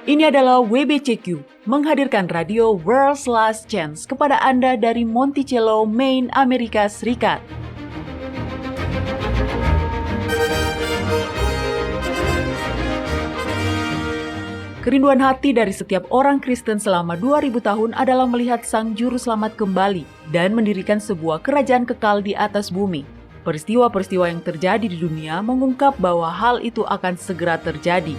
Ini adalah WBCQ, menghadirkan radio World's Last Chance kepada Anda dari Monticello, Maine, Amerika Serikat. Kerinduan hati dari setiap orang Kristen selama 2000 tahun adalah melihat Sang Juru Selamat kembali dan mendirikan sebuah kerajaan kekal di atas bumi. Peristiwa-peristiwa yang terjadi di dunia mengungkap bahwa hal itu akan segera terjadi.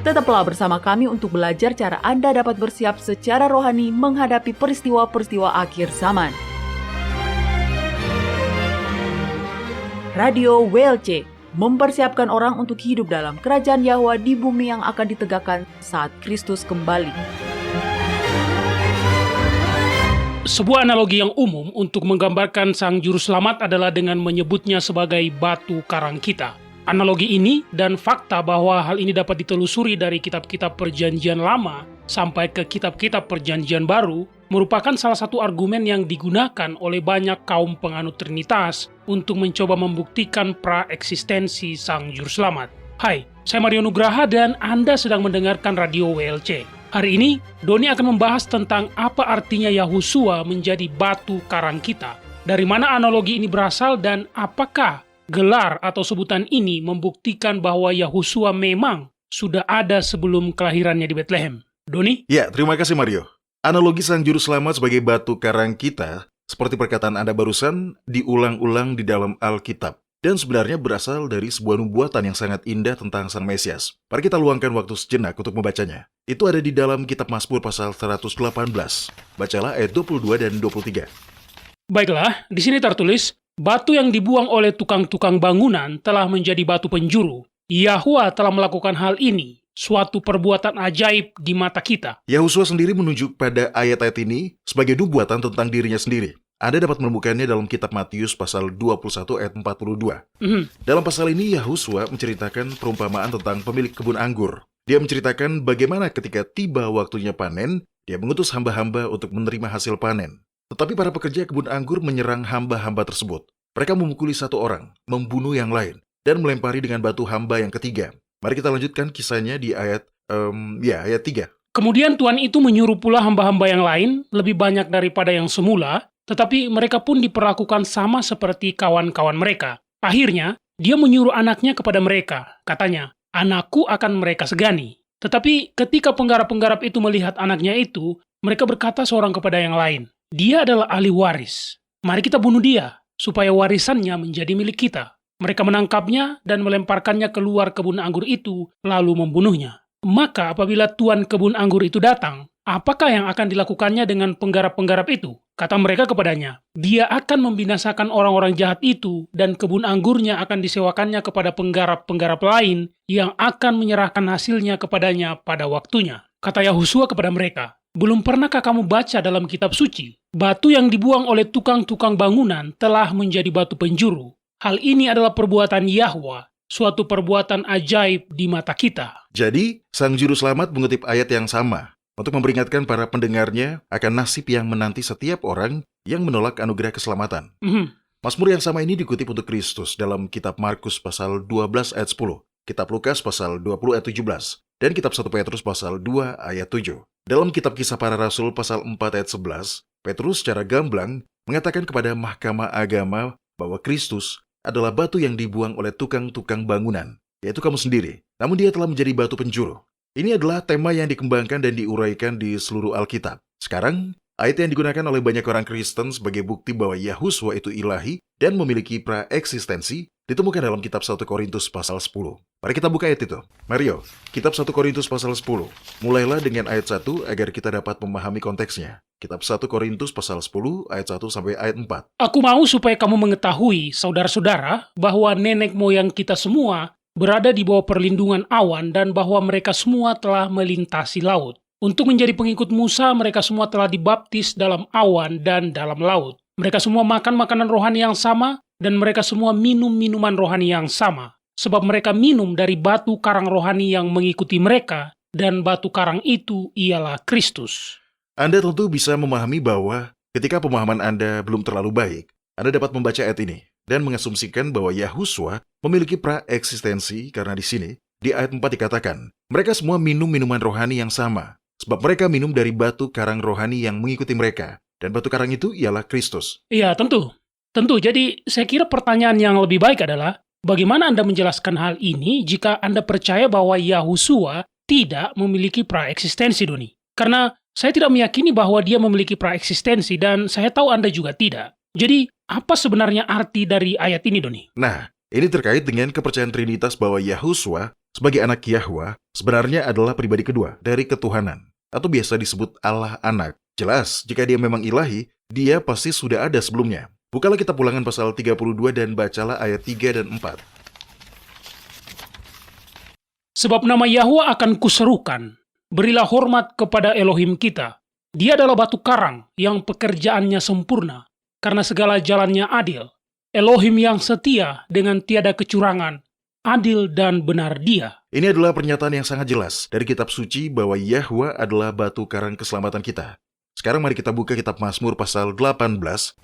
Tetaplah bersama kami untuk belajar cara Anda dapat bersiap secara rohani menghadapi peristiwa-peristiwa akhir zaman. Radio WLC mempersiapkan orang untuk hidup dalam kerajaan Yahwa di bumi yang akan ditegakkan saat Kristus kembali. Sebuah analogi yang umum untuk menggambarkan Sang Juru Selamat adalah dengan menyebutnya sebagai batu karang kita. Analogi ini dan fakta bahwa hal ini dapat ditelusuri dari kitab-kitab Perjanjian Lama sampai ke kitab-kitab Perjanjian Baru merupakan salah satu argumen yang digunakan oleh banyak kaum penganut Trinitas untuk mencoba membuktikan pra-eksistensi Sang Juru Selamat. Hai, saya Mario Nugraha dan Anda sedang mendengarkan Radio WLC. Hari ini, Doni akan membahas tentang apa artinya Yahusua menjadi batu karang kita. Dari mana analogi ini berasal dan apakah gelar atau sebutan ini membuktikan bahwa Yahusua memang sudah ada sebelum kelahirannya di Bethlehem. Doni? Ya, terima kasih Mario. Analogi Sang Juru Selamat sebagai batu karang kita, seperti perkataan Anda barusan, diulang-ulang di dalam Alkitab. Dan sebenarnya berasal dari sebuah nubuatan yang sangat indah tentang Sang Mesias. Mari kita luangkan waktu sejenak untuk membacanya. Itu ada di dalam kitab Mazmur pasal 118. Bacalah ayat 22 dan 23. Baiklah, di sini tertulis, batu yang dibuang oleh tukang-tukang bangunan telah menjadi batu penjuru. Yahwa telah melakukan hal ini, suatu perbuatan ajaib di mata kita. Yahusua sendiri menunjuk pada ayat-ayat ini sebagai nubuatan tentang dirinya sendiri. Anda dapat menemukannya dalam kitab Matius pasal 21 ayat 42. Dalam pasal ini, Yahusua menceritakan perumpamaan tentang pemilik kebun anggur. Dia menceritakan bagaimana ketika tiba waktunya panen, dia mengutus hamba-hamba untuk menerima hasil panen. Tetapi para pekerja kebun anggur menyerang hamba-hamba tersebut. Mereka memukuli satu orang, membunuh yang lain, dan melempari dengan batu hamba yang ketiga. Mari kita lanjutkan kisahnya di ayat 3. Kemudian Tuhan itu menyuruh pula hamba-hamba yang lain, lebih banyak daripada yang semula, tetapi mereka pun diperlakukan sama seperti kawan-kawan mereka. Akhirnya, dia menyuruh anaknya kepada mereka. Katanya, anakku akan mereka segani. Tetapi ketika penggarap-penggarap itu melihat anaknya itu, mereka berkata seorang kepada yang lain, dia adalah ahli waris. Mari kita bunuh dia, supaya warisannya menjadi milik kita. Mereka menangkapnya dan melemparkannya keluar kebun anggur itu, lalu membunuhnya. Maka apabila tuan kebun anggur itu datang, apakah yang akan dilakukannya dengan penggarap-penggarap itu? Kata mereka kepadanya, dia akan membinasakan orang-orang jahat itu dan kebun anggurnya akan disewakannya kepada penggarap-penggarap lain yang akan menyerahkan hasilnya kepadanya pada waktunya. Kata Yahusua kepada mereka, belum pernahkah kamu baca dalam kitab suci? Batu yang dibuang oleh tukang-tukang bangunan telah menjadi batu penjuru. Hal ini adalah perbuatan Yahwa, suatu perbuatan ajaib di mata kita. Jadi, Sang Juru Selamat mengutip ayat yang sama untuk memperingatkan para pendengarnya akan nasib yang menanti setiap orang yang menolak anugerah keselamatan. Mazmur yang sama ini dikutip untuk Kristus dalam kitab Markus pasal 12 ayat 10, kitab Lukas pasal 20 ayat 17, dan kitab 1 Petrus pasal 2 ayat 7. Dalam kitab Kisah Para Rasul pasal 4 ayat 11, Petrus secara gamblang mengatakan kepada mahkamah agama bahwa Kristus adalah batu yang dibuang oleh tukang-tukang bangunan, yaitu kamu sendiri. Namun dia telah menjadi batu penjuru. Ini adalah tema yang dikembangkan dan diuraikan di seluruh Alkitab. Sekarang, ayat yang digunakan oleh banyak orang Kristen sebagai bukti bahwa Yahusua itu ilahi dan memiliki pra-eksistensi ditemukan dalam kitab 1 Korintus pasal 10. Mari kita buka ayat itu. Mario, kitab 1 Korintus pasal 10. Mulailah dengan ayat 1 agar kita dapat memahami konteksnya. Kitab 1 Korintus pasal 10 ayat 1 sampai ayat 4. Aku mau supaya kamu mengetahui, saudara-saudara, bahwa nenek moyang kita semua berada di bawah perlindungan awan dan bahwa mereka semua telah melintasi laut. Untuk menjadi pengikut Musa, mereka semua telah dibaptis dalam awan dan dalam laut. Mereka semua makan makanan rohani yang sama dan mereka semua minum minuman rohani yang sama. Sebab mereka minum dari batu karang rohani yang mengikuti mereka dan batu karang itu ialah Kristus. Anda tentu bisa memahami bahwa Ketika pemahaman Anda belum terlalu baik, Anda dapat membaca ayat ini dan mengasumsikan bahwa Yahuswa memiliki praeksistensi karena di sini, di ayat 4 dikatakan, mereka semua minum minuman rohani yang sama, sebab mereka minum dari batu karang rohani yang mengikuti mereka, dan batu karang itu ialah Kristus. Iya, tentu. Tentu, jadi saya kira pertanyaan yang lebih baik adalah, bagaimana Anda menjelaskan hal ini jika Anda percaya bahwa Yahuswa tidak memiliki praeksistensi, Doni? Karena saya tidak meyakini bahwa dia memiliki praeksistensi dan saya tahu Anda juga tidak. Jadi, apa sebenarnya arti dari ayat ini, Doni? Nah, ini terkait dengan kepercayaan Trinitas bahwa Yahuswa sebagai anak Yahwa sebenarnya adalah pribadi kedua dari ketuhanan, atau biasa disebut Allah anak. Jelas, jika dia memang ilahi, dia pasti sudah ada sebelumnya. Bukalah kitab Ulangan pasal 32 dan bacalah ayat 3 dan 4. Sebab nama Yahwa akan kuserukan, berilah hormat kepada Elohim kita. Dia adalah batu karang yang pekerjaannya sempurna, karena segala jalannya adil. Elohim yang setia dengan tiada kecurangan, adil dan benar dia. Ini adalah pernyataan yang sangat jelas dari kitab suci bahwa Yahwa adalah batu karang keselamatan kita. Sekarang mari kita buka kitab Mazmur pasal 18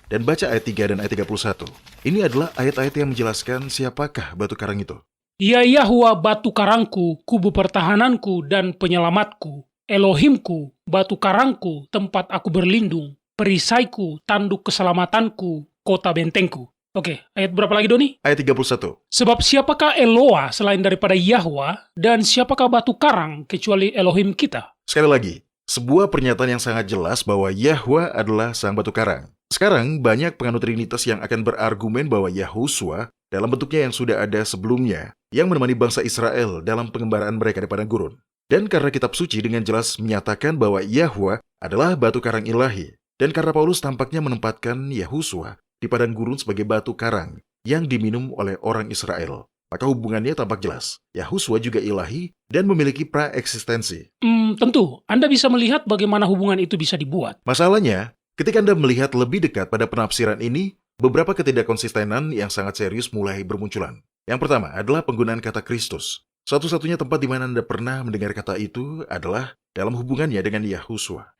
dan baca ayat 3 dan ayat 31. Ini adalah ayat-ayat yang menjelaskan siapakah batu karang itu. Ya Yahwa batu karangku, kubu pertahananku dan penyelamatku. Elohimku, batu karangku, tempat aku berlindung. Perisaiku, tanduk keselamatanku, kota bentengku. Oke, ayat berapa lagi, Doni? Ayat 31. Sebab siapakah Eloa selain daripada Yahwa, dan siapakah batu karang kecuali Elohim kita? Sekali lagi, sebuah pernyataan yang sangat jelas bahwa Yahwa adalah sang batu karang. Sekarang, banyak penganut Trinitas yang akan berargumen bahwa Yahuswa dalam bentuknya yang sudah ada sebelumnya, yang menemani bangsa Israel dalam pengembaraan mereka di padang gurun. Dan karena kitab suci dengan jelas menyatakan bahwa Yahwa adalah batu karang ilahi, dan karena Paulus tampaknya menempatkan Yahuswa di padang gurun sebagai batu karang yang diminum oleh orang Israel, maka hubungannya tampak jelas. Yahuswa juga ilahi dan memiliki praeksistensi. Tentu, Anda bisa melihat bagaimana hubungan itu bisa dibuat. Masalahnya, ketika Anda melihat lebih dekat pada penafsiran ini, beberapa ketidakkonsistenan yang sangat serius mulai bermunculan. Yang pertama adalah penggunaan kata Kristus. Satu-satunya tempat di mana Anda pernah mendengar kata itu adalah dalam hubungannya dengan Yahuswa.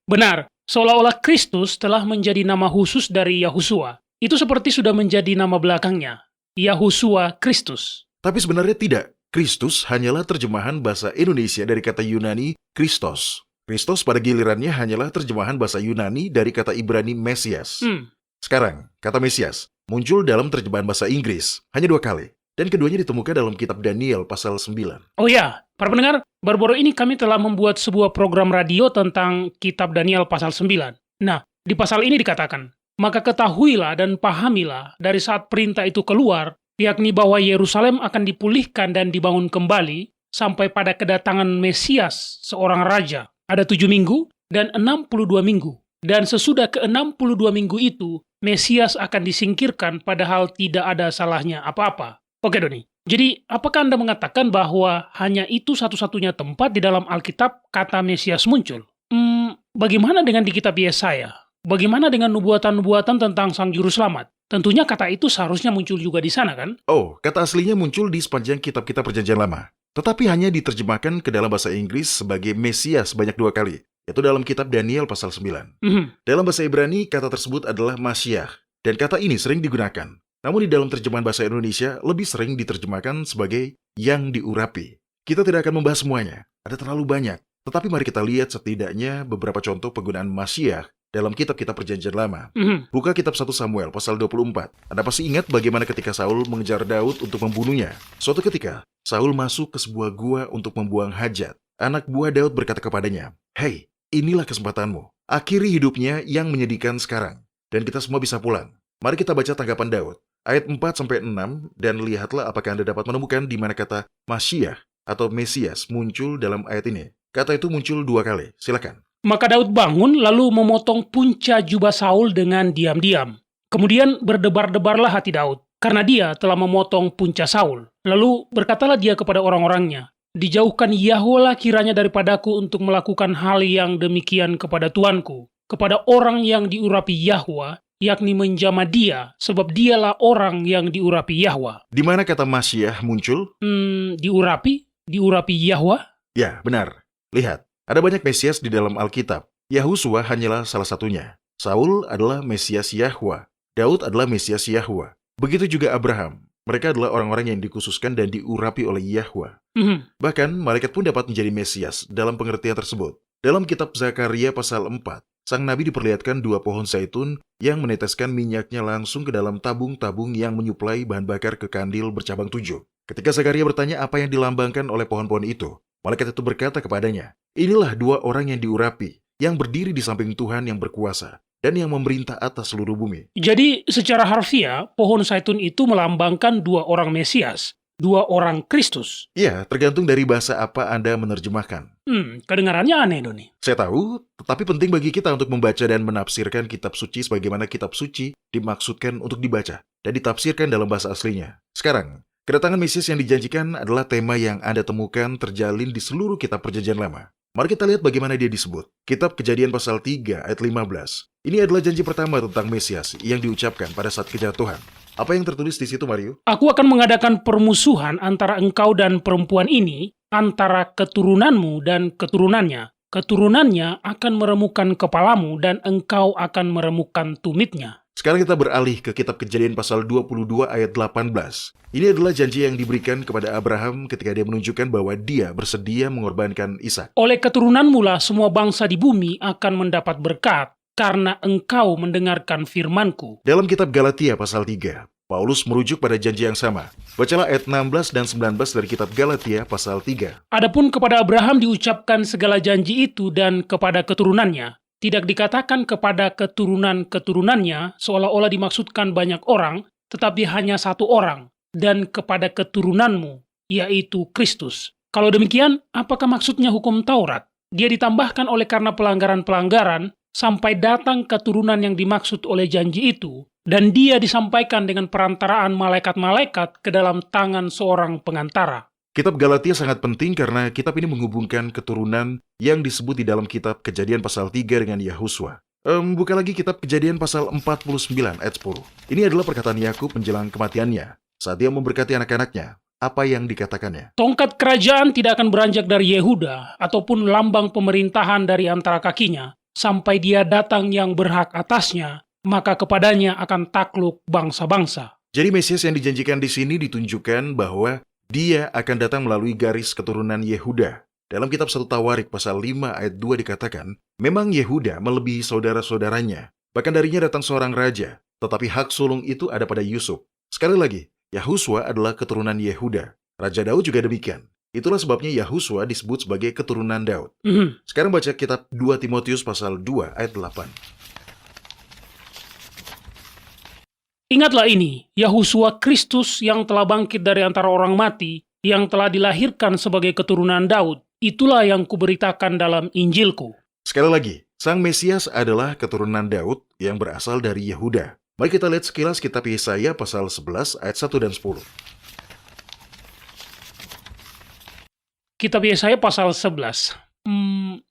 Benar, seolah-olah Kristus telah menjadi nama khusus dari Yahuswa. Itu seperti sudah menjadi nama belakangnya, Yahuswa Kristus. Tapi sebenarnya tidak. Kristus hanyalah terjemahan bahasa Indonesia dari kata Yunani Christos. Kristos pada gilirannya hanyalah terjemahan bahasa Yunani dari kata Ibrani Mesias. Sekarang, kata Mesias muncul dalam terjemahan bahasa Inggris hanya 2 kali. Dan keduanya ditemukan dalam kitab Daniel pasal 9. Oh ya, para pendengar, baru-baru ini kami telah membuat sebuah program radio tentang kitab Daniel pasal 9. Nah, di pasal ini dikatakan, maka ketahuilah dan pahamilah dari saat perintah itu keluar, yakni bahwa Yerusalem akan dipulihkan dan dibangun kembali sampai pada kedatangan Mesias, seorang raja. Ada 7 minggu dan 62 minggu. Dan sesudah ke-62 minggu itu, Mesias akan disingkirkan padahal tidak ada salahnya apa-apa. Oke, Doni. Jadi, apakah Anda mengatakan bahwa hanya itu satu-satunya tempat di dalam Alkitab kata Mesias muncul? Bagaimana dengan di kitab Yesaya? Bagaimana dengan nubuatan-nubuatan tentang Sang Juru Selamat? Tentunya kata itu seharusnya muncul juga di sana, kan? Oh, kata aslinya muncul di sepanjang kitab-kitab Perjanjian Lama. Tetapi hanya diterjemahkan ke dalam bahasa Inggris sebagai Mesias sebanyak 2 kali, yaitu dalam kitab Daniel pasal 9. Dalam bahasa Ibrani, kata tersebut adalah Masyiach, dan kata ini sering digunakan. Namun di dalam terjemahan bahasa Indonesia lebih sering diterjemahkan sebagai yang diurapi. Kita tidak akan membahas semuanya, ada terlalu banyak. Tetapi mari kita lihat setidaknya beberapa contoh penggunaan Masyiach dalam kitab-kitab Perjanjian Lama. Buka kitab 1 Samuel pasal 24. Anda pasti ingat bagaimana ketika Saul mengejar Daud untuk membunuhnya. Suatu ketika, Saul masuk ke sebuah gua untuk membuang hajat. Anak buah Daud berkata kepadanya, "Hei, inilah kesempatanmu. Akhiri hidupnya yang menyedihkan sekarang, dan kita semua bisa pulang." Mari kita baca tanggapan Daud. Ayat 4-6, dan lihatlah apakah Anda dapat menemukan di mana kata Masyiach atau Mesias muncul dalam ayat ini. Kata itu muncul 2 kali. Silakan. Maka Daud bangun lalu memotong punca jubah Saul dengan diam-diam. Kemudian berdebar-debarlah hati Daud, karena dia telah memotong punca Saul. Lalu berkatalah dia kepada orang-orangnya, "Dijauhkan Yahwa kiranya daripadaku untuk melakukan hal yang demikian kepada Tuanku, kepada orang yang diurapi Yahwa, yakni menjamah dia, sebab dialah orang yang diurapi Yahwa." Di mana kata Masyiach muncul? Diurapi Yahwa? Ya, benar. Lihat, ada banyak Mesias di dalam Alkitab. Yahuswa hanyalah salah satunya. Saul adalah Mesias Yahwa. Daud adalah Mesias Yahwa. Begitu juga Abraham. Mereka adalah orang-orang yang dikhususkan dan diurapi oleh Yahwa. Bahkan, malaikat pun dapat menjadi Mesias dalam pengertian tersebut. Dalam kitab Zakaria pasal 4, sang nabi diperlihatkan 2 pohon zaitun yang meneteskan minyaknya langsung ke dalam tabung-tabung yang menyuplai bahan bakar ke kandil bercabang 7. Ketika Zakaria bertanya apa yang dilambangkan oleh pohon-pohon itu, malaikat itu berkata kepadanya, "Inilah 2 orang yang diurapi, yang berdiri di samping Tuhan yang berkuasa, dan yang memerintah atas seluruh bumi." Jadi secara harfiah, pohon zaitun itu melambangkan 2 orang Mesias, 2 orang Kristus. Ya, tergantung dari bahasa apa Anda menerjemahkan. Kedengarannya aneh, Doni. Saya tahu, tetapi penting bagi kita untuk membaca dan menafsirkan kitab suci sebagaimana kitab suci dimaksudkan untuk dibaca dan ditafsirkan dalam bahasa aslinya. Sekarang, kedatangan Mesias yang dijanjikan adalah tema yang Anda temukan terjalin di seluruh kitab Perjanjian Lama. Mari kita lihat bagaimana dia disebut. Kitab Kejadian pasal 3 ayat 15. Ini adalah janji pertama tentang Mesias yang diucapkan pada saat kejatuhan. Apa yang tertulis di situ, Mario? Aku akan mengadakan permusuhan antara engkau dan perempuan ini, antara keturunanmu dan keturunannya. Keturunannya akan meremukkan kepalamu dan engkau akan meremukkan tumitnya. Sekarang kita beralih ke kitab Kejadian pasal 22 ayat 18. Ini adalah janji yang diberikan kepada Abraham ketika dia menunjukkan bahwa dia bersedia mengorbankan Ishak. Oleh keturunanmu lah semua bangsa di bumi akan mendapat berkat, karena engkau mendengarkan firmanku. Dalam kitab Galatia pasal 3, Paulus merujuk pada janji yang sama. Bacalah ayat 16 dan 19 dari kitab Galatia pasal 3. Adapun kepada Abraham diucapkan segala janji itu dan kepada keturunannya. Tidak dikatakan kepada keturunan-keturunannya seolah-olah dimaksudkan banyak orang, tetapi hanya 1 orang, dan kepada keturunanmu, yaitu Kristus. Kalau demikian, apakah maksudnya hukum Taurat? Dia ditambahkan oleh karena pelanggaran-pelanggaran, sampai datang keturunan yang dimaksud oleh janji itu, dan dia disampaikan dengan perantaraan malaikat-malaikat ke dalam tangan seorang pengantara. Kitab Galatia sangat penting karena kitab ini menghubungkan keturunan yang disebut di dalam kitab Kejadian pasal 3 dengan Yahuswa. Buka lagi kitab Kejadian pasal 49 ayat 10. Ini adalah perkataan Yakub menjelang kematiannya, saat dia memberkati anak-anaknya. Apa yang dikatakannya? Tongkat kerajaan tidak akan beranjak dari Yehuda, ataupun lambang pemerintahan dari antara kakinya, sampai dia datang yang berhak atasnya, maka kepadanya akan takluk bangsa-bangsa. Jadi Mesias yang dijanjikan di sini ditunjukkan bahwa dia akan datang melalui garis keturunan Yehuda. Dalam kitab 1 Tawarik pasal 5 ayat 2 dikatakan, memang Yehuda melebihi saudara-saudaranya. Bahkan darinya datang seorang raja, tetapi hak sulung itu ada pada Yusuf. Sekali lagi, Yahuswa adalah keturunan Yehuda. Raja Daud juga demikian. Itulah sebabnya Yahuswa disebut sebagai keturunan Daud. Sekarang baca kitab 2 Timotius pasal 2 ayat 8. Ingatlah ini, Yahuswa Kristus yang telah bangkit dari antara orang mati, yang telah dilahirkan sebagai keturunan Daud. Itulah yang kuberitakan dalam Injilku. Sekali lagi, Sang Mesias adalah keturunan Daud yang berasal dari Yehuda. Mari kita lihat sekilas kitab Yesaya pasal 11 ayat 1 dan 10. Kitab Yesaya pasal 11.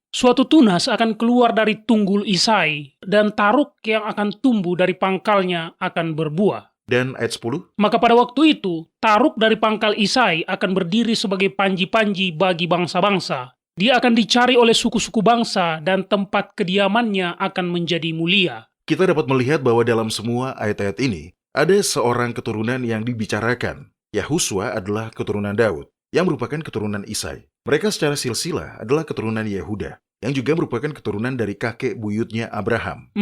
Suatu tunas akan keluar dari tunggul Isai, dan taruk yang akan tumbuh dari pangkalnya akan berbuah. Dan ayat 10. Maka pada waktu itu, taruk dari pangkal Isai akan berdiri sebagai panji-panji bagi bangsa-bangsa. Dia akan dicari oleh suku-suku bangsa, dan tempat kediamannya akan menjadi mulia. Kita dapat melihat bahwa dalam semua ayat-ayat ini, ada seorang keturunan yang dibicarakan. Yahuswa adalah keturunan Daud, yang merupakan keturunan Isai. Mereka secara silsilah adalah keturunan Yehuda, yang juga merupakan keturunan dari kakek buyutnya Abraham.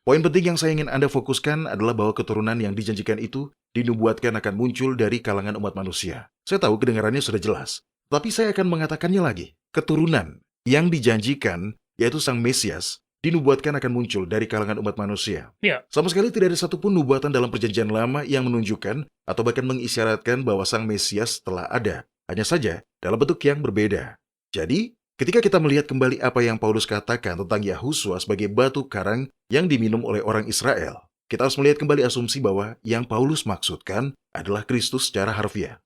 Poin penting yang saya ingin Anda fokuskan adalah bahwa keturunan yang dijanjikan itu dinubuatkan akan muncul dari kalangan umat manusia. Saya tahu kedengarannya sudah jelas, tapi saya akan mengatakannya lagi. Keturunan yang dijanjikan, yaitu Sang Mesias, dinubuatkan akan muncul dari kalangan umat manusia. Sama sekali tidak ada satupun nubuatan dalam Perjanjian Lama yang menunjukkan atau bahkan mengisyaratkan bahwa Sang Mesias telah ada. Hanya saja dalam bentuk yang berbeda. Jadi, ketika kita melihat kembali apa yang Paulus katakan tentang Yahuswa sebagai batu karang yang diminum oleh orang Israel, kita harus melihat kembali asumsi bahwa yang Paulus maksudkan adalah Kristus secara harfiah.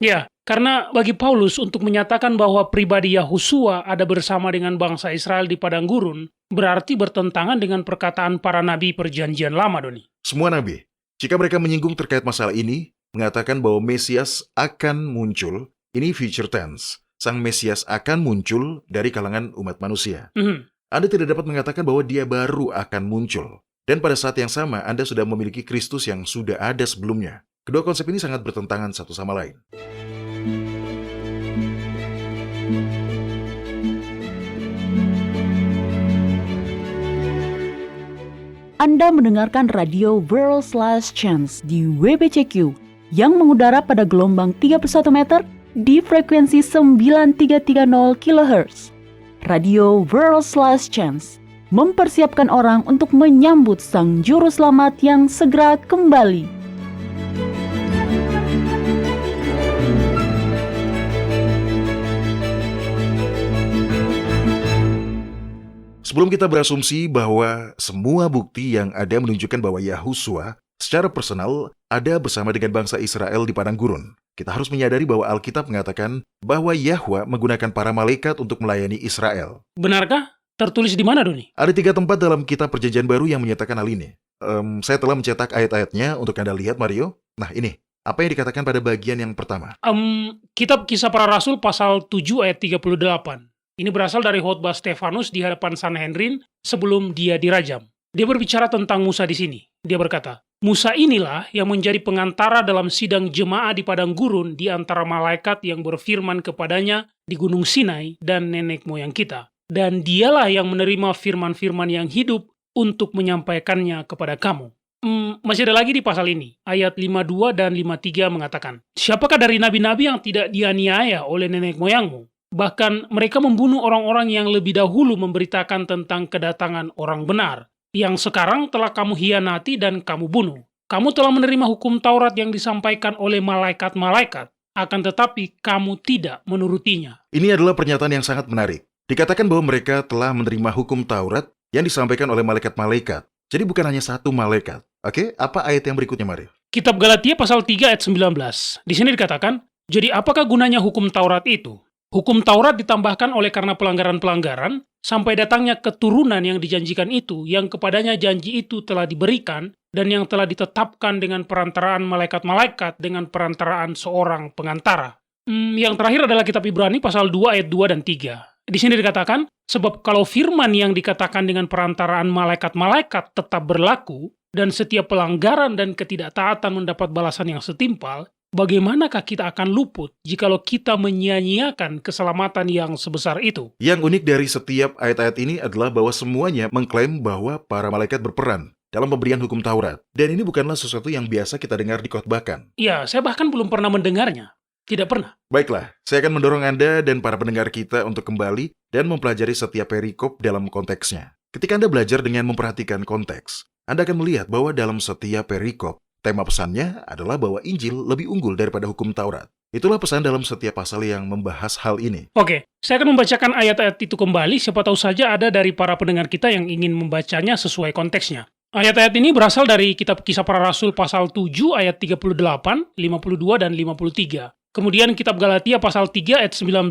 Ya, karena bagi Paulus untuk menyatakan bahwa pribadi Yahuswa ada bersama dengan bangsa Israel di padang gurun, berarti bertentangan dengan perkataan para nabi Perjanjian Lama, Doni. Semua nabi, jika mereka menyinggung terkait masalah ini, mengatakan bahwa Mesias akan muncul, ini future tense. Sang Mesias akan muncul dari kalangan umat manusia. Anda tidak dapat mengatakan bahwa dia baru akan muncul. Dan pada saat yang sama, Anda sudah memiliki Kristus yang sudah ada sebelumnya. Kedua konsep ini sangat bertentangan satu sama lain. Anda mendengarkan radio World's Last Chance di WBCQ yang mengudara pada gelombang 31 meter di frekuensi 9330 kHz. Radio World's Last Chance mempersiapkan orang untuk menyambut Sang Juru Selamat yang segera kembali. Sebelum kita berasumsi bahwa semua bukti yang ada menunjukkan bahwa Yahusua secara personal ada bersama dengan bangsa Israel di padang gurun, kita harus menyadari bahwa Alkitab mengatakan bahwa Yahwa menggunakan para malaikat untuk melayani Israel. Benarkah? Tertulis di mana, Doni? Ada 3 tempat dalam kitab Perjanjian Baru yang menyatakan hal ini. Saya telah mencetak ayat-ayatnya untuk Anda lihat, Mario. Nah, ini. Apa yang dikatakan pada bagian yang pertama? Kitab Kisah Para Rasul pasal 7 ayat 38. Ini berasal dari khotbah Stefanus di hadapan Sanhedrin sebelum dia dirajam. Dia berbicara tentang Musa di sini. Dia berkata, Musa inilah yang menjadi pengantara dalam sidang jemaah di padang gurun di antara malaikat yang berfirman kepadanya di Gunung Sinai dan nenek moyang kita. Dan dialah yang menerima firman-firman yang hidup untuk menyampaikannya kepada kamu. Masih ada lagi di pasal ini. Ayat 52 dan 53 mengatakan, siapakah dari nabi-nabi yang tidak dianiaya oleh nenek moyangmu? Bahkan mereka membunuh orang-orang yang lebih dahulu memberitakan tentang kedatangan orang benar, yang sekarang telah kamu hianati dan kamu bunuh. Kamu telah menerima hukum Taurat yang disampaikan oleh malaikat-malaikat, akan tetapi kamu tidak menurutinya. Ini adalah pernyataan yang sangat menarik. Dikatakan bahwa mereka telah menerima hukum Taurat yang disampaikan oleh malaikat-malaikat. Jadi bukan hanya satu malaikat. Oke, apa ayat yang berikutnya, Mario? Kitab Galatia pasal 3 ayat 19. Di sini dikatakan, jadi apakah gunanya hukum Taurat itu? Hukum Taurat ditambahkan oleh karena pelanggaran-pelanggaran, sampai datangnya keturunan yang dijanjikan itu, yang kepadanya janji itu telah diberikan, dan yang telah ditetapkan dengan perantaraan malaikat-malaikat, dengan perantaraan seorang pengantara. Yang terakhir adalah kitab Ibrani pasal 2 ayat 2 dan 3. Di sini dikatakan, sebab kalau firman yang dikatakan dengan perantaraan malaikat-malaikat tetap berlaku, dan setiap pelanggaran dan ketidaktaatan mendapat balasan yang setimpal, bagaimanakah kita akan luput jikalau kita menyia-nyiakan keselamatan yang sebesar itu? Yang unik dari setiap ayat-ayat ini adalah bahwa semuanya mengklaim bahwa para malaikat berperan dalam pemberian hukum Taurat. Dan ini bukanlah sesuatu yang biasa kita dengar dikhotbahkan. Ya, saya bahkan belum pernah mendengarnya. Tidak pernah. Baiklah, saya akan mendorong Anda dan para pendengar kita untuk kembali dan mempelajari setiap perikop dalam konteksnya. Ketika Anda belajar dengan memperhatikan konteks, Anda akan melihat bahwa dalam setiap perikop, tema pesannya adalah bahwa Injil lebih unggul daripada hukum Taurat. Itulah pesan dalam setiap pasal yang membahas hal ini. Oke, saya akan membacakan ayat-ayat itu kembali, siapa tahu saja ada dari para pendengar kita yang ingin membacanya sesuai konteksnya. Ayat-ayat ini berasal dari kitab Kisah Para Rasul pasal 7 ayat 38, 52, dan 53. Kemudian kitab Galatia pasal 3 ayat 19,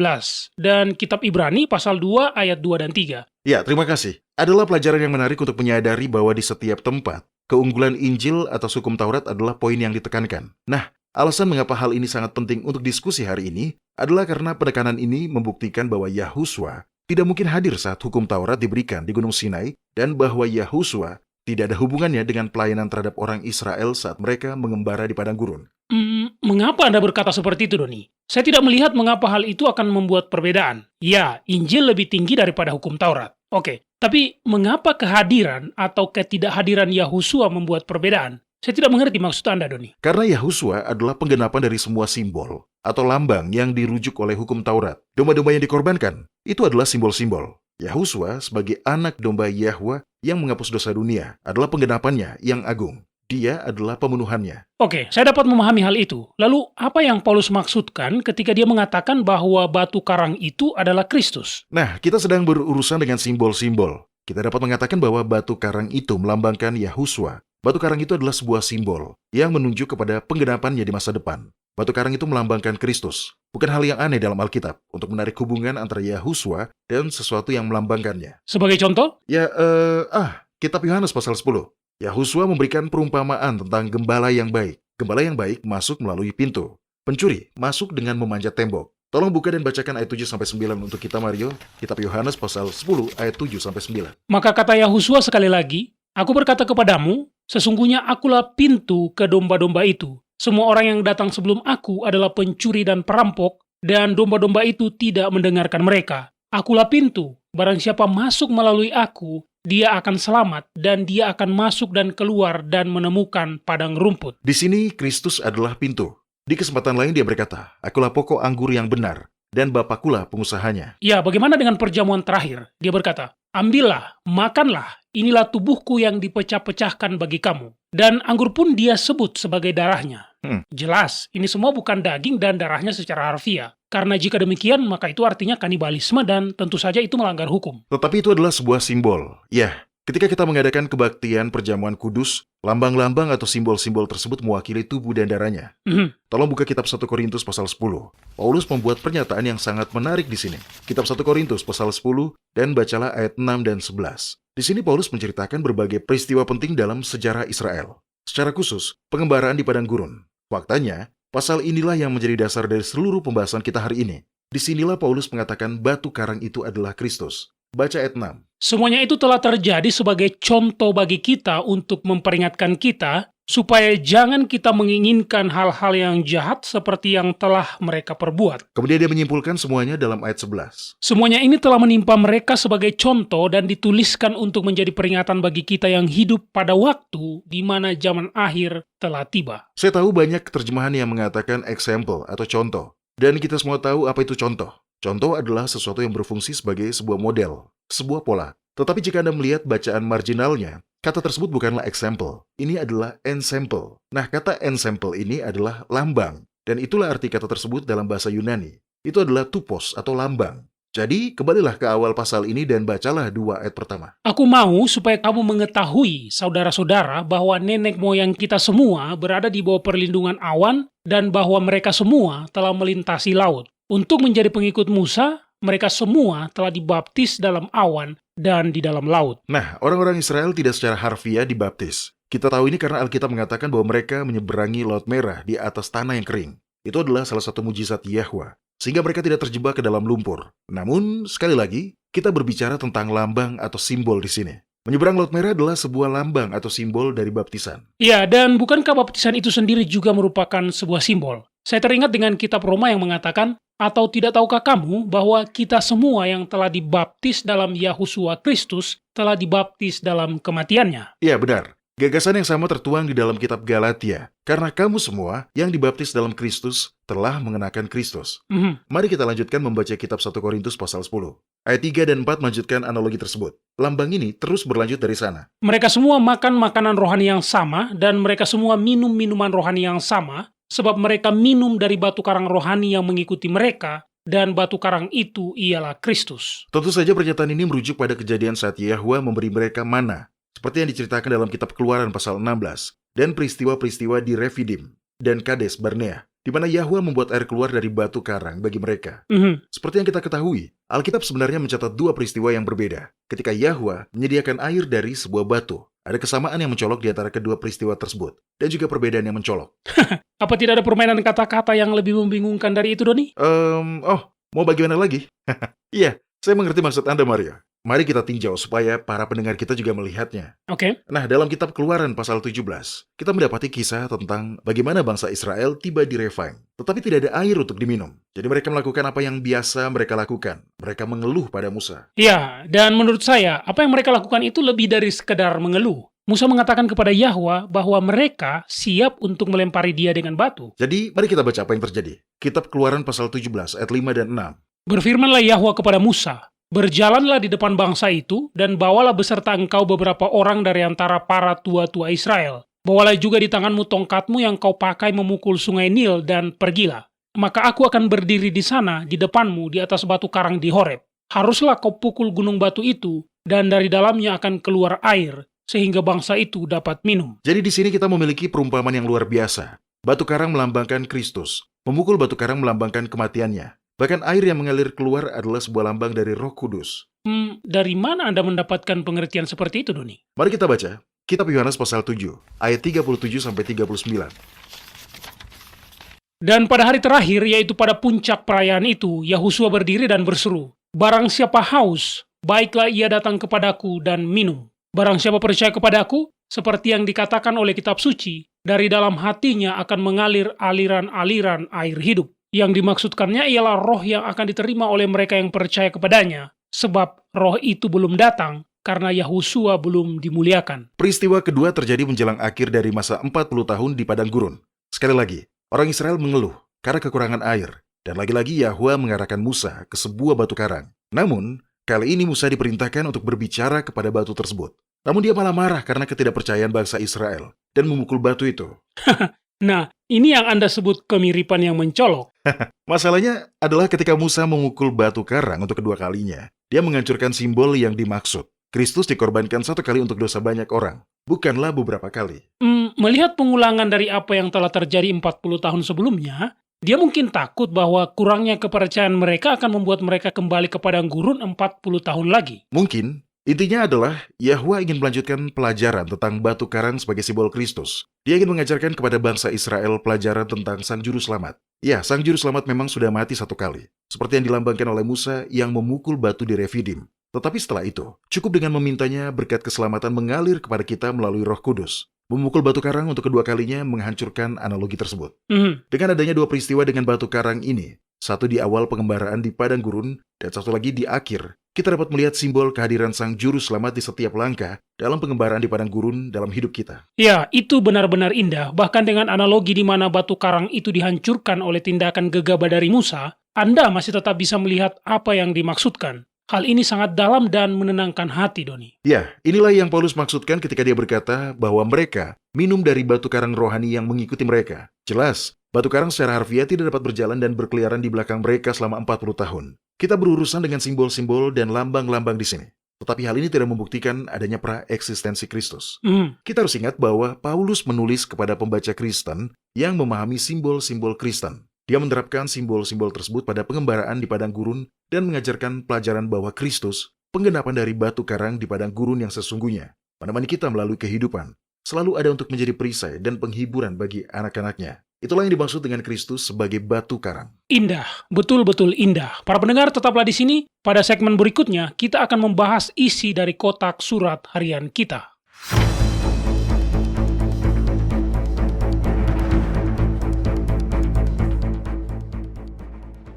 dan kitab Ibrani pasal 2 ayat 2 dan 3. Ya, terima kasih. Adalah pelajaran yang menarik untuk menyadari bahwa di setiap tempat, keunggulan Injil atas hukum Taurat adalah poin yang ditekankan. Nah, alasan mengapa hal ini sangat penting untuk diskusi hari ini adalah karena penekanan ini membuktikan bahwa Yahusua tidak mungkin hadir saat hukum Taurat diberikan di Gunung Sinai, dan bahwa Yahusua tidak ada hubungannya dengan pelayanan terhadap orang Israel saat mereka mengembara di padang gurun. Mengapa Anda berkata seperti itu, Doni? Saya tidak melihat mengapa hal itu akan membuat perbedaan. Ya, Injil lebih tinggi daripada hukum Taurat. Oke, tapi mengapa kehadiran atau ketidakhadiran Yahusua membuat perbedaan? Saya tidak mengerti maksud Anda, Doni. Karena Yahusua adalah penggenapan dari semua simbol atau lambang yang dirujuk oleh hukum Taurat. Domba-domba yang dikorbankan, itu adalah simbol-simbol. Yahusua sebagai anak domba Yahwa yang menghapus dosa dunia adalah penggenapannya yang agung. Dia adalah pemenuhannya. Oke, saya dapat memahami hal itu. Lalu, apa yang Paulus maksudkan ketika dia mengatakan bahwa batu karang itu adalah Kristus? Nah, kita sedang berurusan dengan simbol-simbol. Kita dapat mengatakan bahwa batu karang itu melambangkan Yahusua. Batu karang itu adalah sebuah simbol yang menunjuk kepada penggenapannya di masa depan. Batu karang itu melambangkan Kristus. Bukan hal yang aneh dalam Alkitab untuk menarik hubungan antara Yahusua dan sesuatu yang melambangkannya. Sebagai contoh? Ya, kitab Yohanes pasal 10. Yahusua memberikan perumpamaan tentang gembala yang baik. Gembala yang baik masuk melalui pintu. Pencuri masuk dengan memanjat tembok. Tolong buka dan bacakan ayat 7-9 untuk kita, Mario. Kitab Yohanes pasal 10 ayat 7-9. Maka kata Yahusua sekali lagi, aku berkata kepadamu, sesungguhnya akulah pintu ke domba-domba itu. Semua orang yang datang sebelum aku adalah pencuri dan perampok, dan domba-domba itu tidak mendengarkan mereka. Akulah pintu, barang siapa masuk melalui aku, dia akan selamat, dan dia akan masuk dan keluar dan menemukan padang rumput. Di sini Kristus adalah pintu. Di kesempatan lain dia berkata, akulah pokok anggur yang benar, dan Bapakulah pengusahanya. Ya, bagaimana dengan perjamuan terakhir? Dia berkata, ambillah, makanlah, inilah tubuhku yang dipecah-pecahkan bagi kamu. Dan anggur pun dia sebut sebagai darahnya. Jelas, ini semua bukan daging dan darahnya secara harfiah. Karena jika demikian, maka itu artinya kanibalisme dan tentu saja itu melanggar hukum. Tetapi itu adalah sebuah simbol. Ya, ketika kita mengadakan kebaktian perjamuan kudus, lambang-lambang atau simbol-simbol tersebut mewakili tubuh dan darahnya. Tolong buka kitab 1 Korintus pasal 10. Paulus membuat pernyataan yang sangat menarik di sini. Kitab 1 Korintus pasal 10 dan bacalah ayat 6 dan 11. Di sini Paulus menceritakan berbagai peristiwa penting dalam sejarah Israel. Secara khusus, pengembaraan di padang gurun. Faktanya, pasal inilah yang menjadi dasar dari seluruh pembahasan kita hari ini. Disinilah Paulus mengatakan batu karang itu adalah Kristus. Baca ayat 6. Semuanya itu telah terjadi sebagai contoh bagi kita untuk memperingatkan kita supaya jangan kita menginginkan hal-hal yang jahat seperti yang telah mereka perbuat. Kemudian dia menyimpulkan semuanya dalam ayat 11. Semuanya ini telah menimpa mereka sebagai contoh dan dituliskan untuk menjadi peringatan bagi kita yang hidup pada waktu di mana zaman akhir telah tiba. Saya tahu banyak terjemahan yang mengatakan example atau contoh. Dan kita semua tahu apa itu contoh. Contoh adalah sesuatu yang berfungsi sebagai sebuah model, sebuah pola. Tetapi jika Anda melihat bacaan marginalnya, kata tersebut bukanlah example. Ini adalah ensample. Nah, kata ensample ini adalah lambang. Dan itulah arti kata tersebut dalam bahasa Yunani. Itu adalah tupos atau lambang. Jadi, kembalilah ke awal pasal ini dan bacalah 2 ayat pertama. Aku mau supaya kamu mengetahui, saudara-saudara, bahwa nenek moyang kita semua berada di bawah perlindungan awan dan bahwa mereka semua telah melintasi laut. Untuk menjadi pengikut Musa, mereka semua telah dibaptis dalam awan dan di dalam laut. Nah, orang-orang Israel tidak secara harfiah dibaptis. Kita tahu ini karena Alkitab mengatakan bahwa mereka menyeberangi Laut Merah di atas tanah yang kering. Itu adalah salah satu mujizat Yahwa, sehingga mereka tidak terjebak ke dalam lumpur. Namun, sekali lagi, kita berbicara tentang lambang atau simbol di sini. Menyeberang Laut Merah adalah sebuah lambang atau simbol dari baptisan. Ya, dan bukankah baptisan itu sendiri juga merupakan sebuah simbol? Saya teringat dengan kitab Roma yang mengatakan, atau tidak tahukah kamu bahwa kita semua yang telah dibaptis dalam Yahusua Kristus telah dibaptis dalam kematiannya? Iya, benar. Gagasan yang sama tertuang di dalam kitab Galatia. Karena kamu semua yang dibaptis dalam Kristus telah mengenakan Kristus. Mari kita lanjutkan membaca kitab 1 Korintus pasal 10. Ayat 3 dan 4 melanjutkan analogi tersebut. Lambang ini terus berlanjut dari sana. Mereka semua makan makanan rohani yang sama, dan mereka semua minum minuman rohani yang sama, sebab mereka minum dari batu karang rohani yang mengikuti mereka, dan batu karang itu ialah Kristus. Tentu saja pernyataan ini merujuk pada kejadian saat Yahwa memberi mereka mana, seperti yang diceritakan dalam kitab Keluaran pasal 16, dan peristiwa-peristiwa di Refidim dan Kades Barnea, di mana Yahwa membuat air keluar dari batu karang bagi mereka. Seperti yang kita ketahui, Alkitab sebenarnya mencatat 2 peristiwa yang berbeda. Ketika Yahwa menyediakan air dari sebuah batu, ada kesamaan yang mencolok di antara kedua peristiwa tersebut, dan juga perbedaan yang mencolok. Apa tidak ada permainan kata-kata yang lebih membingungkan dari itu, Doni? Mau bagaimana lagi? Iya, saya mengerti maksud Anda, Mario. Mari kita tinjau supaya para pendengar kita juga melihatnya. Oke. Nah, dalam kitab Keluaran pasal 17, kita mendapati kisah tentang bagaimana bangsa Israel tiba di Refaim, tetapi tidak ada air untuk diminum. Jadi mereka melakukan apa yang biasa mereka lakukan. Mereka mengeluh pada Musa. Ya, dan menurut saya, apa yang mereka lakukan itu lebih dari sekedar mengeluh. Musa mengatakan kepada Yahwa bahwa mereka siap untuk melempari dia dengan batu. Jadi, mari kita baca apa yang terjadi. Kitab Keluaran pasal 17, ayat 5 dan 6. Berfirmanlah Yahwa kepada Musa, berjalanlah di depan bangsa itu, dan bawalah beserta engkau beberapa orang dari antara para tua-tua Israel. Bawalah juga di tanganmu tongkatmu yang kau pakai memukul sungai Nil, dan pergilah. Maka aku akan berdiri di sana, di depanmu, di atas batu karang di Horeb. Haruslah kau pukul gunung batu itu, dan dari dalamnya akan keluar air, sehingga bangsa itu dapat minum. Jadi di sini kita memiliki perumpamaan yang luar biasa. Batu karang melambangkan Kristus. Memukul batu karang melambangkan kematiannya. Bahkan air yang mengalir keluar adalah sebuah lambang dari Roh Kudus. Dari mana Anda mendapatkan pengertian seperti itu, Doni? Mari kita baca kitab Yohanes pasal 7, ayat 37-39. Dan pada hari terakhir, yaitu pada puncak perayaan itu, Yahusua berdiri dan berseru, "Barang siapa haus, baiklah ia datang kepadaku dan minum. Barang siapa percaya kepadaku, seperti yang dikatakan oleh kitab suci, dari dalam hatinya akan mengalir aliran-aliran air hidup." Yang dimaksudkannya ialah roh yang akan diterima oleh mereka yang percaya kepadanya, sebab roh itu belum datang karena Yahusua belum dimuliakan. Peristiwa kedua terjadi menjelang akhir dari masa 40 tahun di padang gurun. Sekali lagi, orang Israel mengeluh karena kekurangan air, dan lagi-lagi Yahwa mengarahkan Musa ke sebuah batu karang. Namun, kali ini Musa diperintahkan untuk berbicara kepada batu tersebut. Namun dia malah marah karena ketidakpercayaan bangsa Israel dan memukul batu itu. Nah, ini yang Anda sebut kemiripan yang mencolok. Masalahnya adalah ketika Musa memukul batu karang untuk kedua kalinya, dia menghancurkan simbol yang dimaksud. Kristus dikorbankan satu kali untuk dosa banyak orang, bukanlah beberapa kali. Melihat pengulangan dari apa yang telah terjadi 40 tahun sebelumnya, dia mungkin takut bahwa kurangnya kepercayaan mereka akan membuat mereka kembali ke padang gurun 40 tahun lagi. Mungkin, intinya adalah Yahwa ingin melanjutkan pelajaran tentang batu karang sebagai simbol Kristus. Dia ingin mengajarkan kepada bangsa Israel pelajaran tentang Sang Juru Selamat. Ya, Sang Juru Selamat memang sudah mati satu kali, seperti yang dilambangkan oleh Musa yang memukul batu di Refidim. Tetapi setelah itu, cukup dengan memintanya berkat keselamatan mengalir kepada kita melalui Roh Kudus. Memukul batu karang untuk kedua kalinya menghancurkan analogi tersebut. Dengan adanya dua peristiwa dengan batu karang ini, satu di awal pengembaraan di padang gurun, dan satu lagi di akhir, kita dapat melihat simbol kehadiran Sang Juru Selamat di setiap langkah dalam pengembaraan di padang gurun dalam hidup kita. Ya, itu benar-benar indah. Bahkan dengan analogi di mana batu karang itu dihancurkan oleh tindakan gegabah dari Musa, Anda masih tetap bisa melihat apa yang dimaksudkan. Hal ini sangat dalam dan menenangkan hati, Doni. Ya, inilah yang Paulus maksudkan ketika dia berkata bahwa mereka minum dari batu karang rohani yang mengikuti mereka. Jelas, batu karang secara harfiah tidak dapat berjalan dan berkeliaran di belakang mereka selama 40 tahun. Kita berurusan dengan simbol-simbol dan lambang-lambang di sini. Tetapi hal ini tidak membuktikan adanya pra-eksistensi Kristus. Kita harus ingat bahwa Paulus menulis kepada pembaca Kristen yang memahami simbol-simbol Kristen. Dia menerapkan simbol-simbol tersebut pada pengembaraan di padang gurun dan mengajarkan pelajaran bahwa Kristus, penggenapan dari batu karang di padang gurun yang sesungguhnya, menemani kita melalui kehidupan, selalu ada untuk menjadi perisai dan penghiburan bagi anak-anaknya. Itulah yang dimaksud dengan Kristus sebagai batu karang. Indah, betul-betul indah. Para pendengar tetaplah di sini. Pada segmen berikutnya, kita akan membahas isi dari kotak surat harian kita.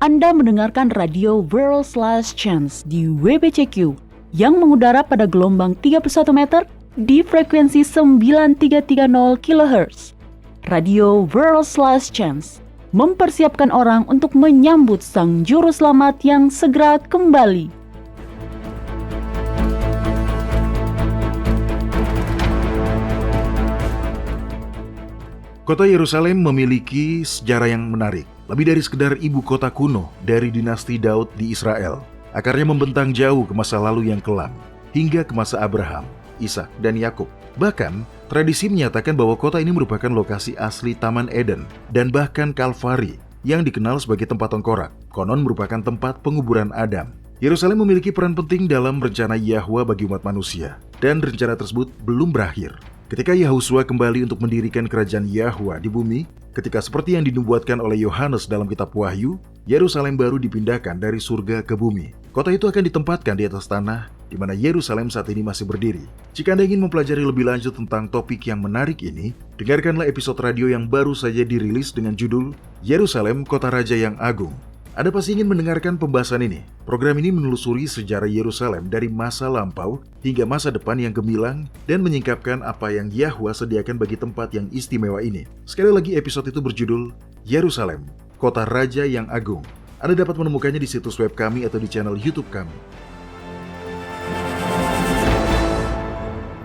Anda mendengarkan radio World's Last Chance di WBCQ yang mengudara pada gelombang 31 meter di frekuensi 9330 kHz. Radio World's Last Chance mempersiapkan orang untuk menyambut Sang Juru Selamat yang segera kembali. Kota Yerusalem memiliki sejarah yang menarik. Lebih dari sekedar ibu kota kuno dari dinasti Daud di Israel. Akarnya membentang jauh ke masa lalu yang kelam, hingga ke masa Abraham, Ishak, dan Yakub. Bahkan, tradisi menyatakan bahwa kota ini merupakan lokasi asli Taman Eden, dan bahkan Kalvari, yang dikenal sebagai tempat tengkorak. Konon merupakan tempat penguburan Adam. Yerusalem memiliki peran penting dalam rencana Yahwa bagi umat manusia, dan rencana tersebut belum berakhir. Ketika Yahusua kembali untuk mendirikan kerajaan Yahwa di bumi, ketika seperti yang dinubuatkan oleh Yohanes dalam kitab Wahyu, Yerusalem baru dipindahkan dari surga ke bumi. Kota itu akan ditempatkan di atas tanah, di mana Yerusalem saat ini masih berdiri. Jika Anda ingin mempelajari lebih lanjut tentang topik yang menarik ini, dengarkanlah episode radio yang baru saja dirilis dengan judul Yerusalem, Kota Raja yang Agung. Anda pasti ingin mendengarkan pembahasan ini. Program ini menelusuri sejarah Yerusalem dari masa lampau hingga masa depan yang gemilang dan menyingkapkan apa yang Yahwa sediakan bagi tempat yang istimewa ini. Sekali lagi episode itu berjudul Yerusalem, Kota Raja yang Agung. Anda dapat menemukannya di situs web kami atau di channel YouTube kami.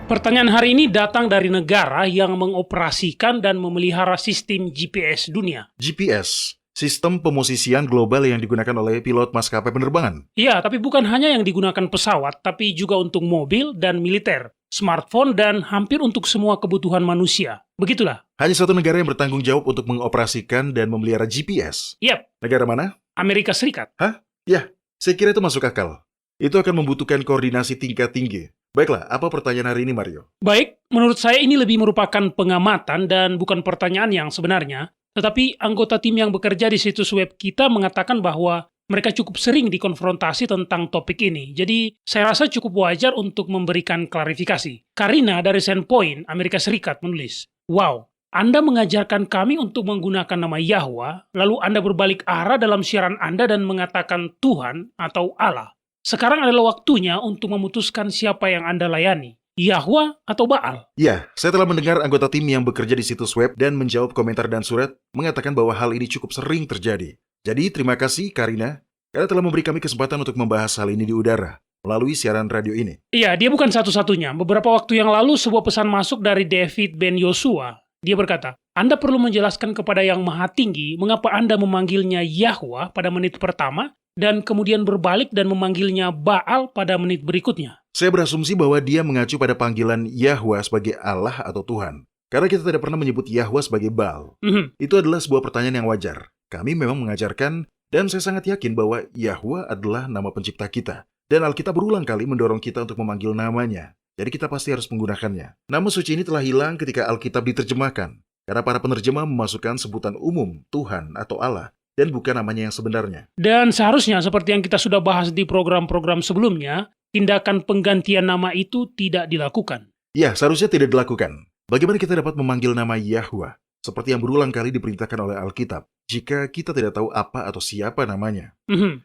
Pertanyaan hari ini datang dari negara yang mengoperasikan dan memelihara sistem GPS dunia. GPS, sistem pemosisian global yang digunakan oleh pilot maskapai penerbangan. Iya, tapi bukan hanya yang digunakan pesawat, tapi juga untuk mobil dan militer, smartphone, dan hampir untuk semua kebutuhan manusia. Begitulah. Hanya satu negara yang bertanggung jawab untuk mengoperasikan dan memelihara GPS. Yap. Negara mana? Amerika Serikat. Hah? Ya, saya kira itu masuk akal. Itu akan membutuhkan koordinasi tingkat tinggi. Baiklah, apa pertanyaan hari ini, Mario? Baik, menurut saya ini lebih merupakan pengamatan dan bukan pertanyaan yang sebenarnya. Tetapi anggota tim yang bekerja di situs web kita mengatakan bahwa mereka cukup sering dikonfrontasi tentang topik ini. Jadi, saya rasa cukup wajar untuk memberikan klarifikasi. Karina dari Sandpoint, Amerika Serikat menulis, "Wow, Anda mengajarkan kami untuk menggunakan nama Yahwa, lalu Anda berbalik arah dalam siaran Anda dan mengatakan Tuhan atau Allah. Sekarang adalah waktunya untuk memutuskan siapa yang Anda layani, Yahwa atau Baal." Ya, saya telah mendengar anggota tim yang bekerja di situs web dan menjawab komentar dan surat mengatakan bahwa hal ini cukup sering terjadi. Jadi, terima kasih Karina, karena telah memberi kami kesempatan untuk membahas hal ini di udara melalui siaran radio ini. Iya, dia bukan satu-satunya. Beberapa waktu yang lalu sebuah pesan masuk dari David Ben Yosua. Dia berkata, "Anda perlu menjelaskan kepada Yang Maha Tinggi mengapa Anda memanggilnya Yahwa pada menit pertama dan kemudian berbalik dan memanggilnya Baal pada menit berikutnya." Saya berasumsi bahwa dia mengacu pada panggilan Yahwa sebagai Allah atau Tuhan. Karena kita tidak pernah menyebut Yahwa sebagai Baal. Itu adalah sebuah pertanyaan yang wajar. Kami memang mengajarkan, dan saya sangat yakin bahwa Yahwa adalah nama pencipta kita. Dan Alkitab berulang kali mendorong kita untuk memanggil namanya. Jadi kita pasti harus menggunakannya. Nama suci ini telah hilang ketika Alkitab diterjemahkan. Karena para penerjemah memasukkan sebutan umum, Tuhan atau Allah, dan bukan namanya yang sebenarnya. Dan seharusnya seperti yang kita sudah bahas di program-program sebelumnya, tindakan penggantian nama itu tidak dilakukan. Ya, seharusnya tidak dilakukan. Bagaimana kita dapat memanggil nama Yahwa? Seperti yang berulang kali diperintahkan oleh Alkitab, jika kita tidak tahu apa atau siapa namanya.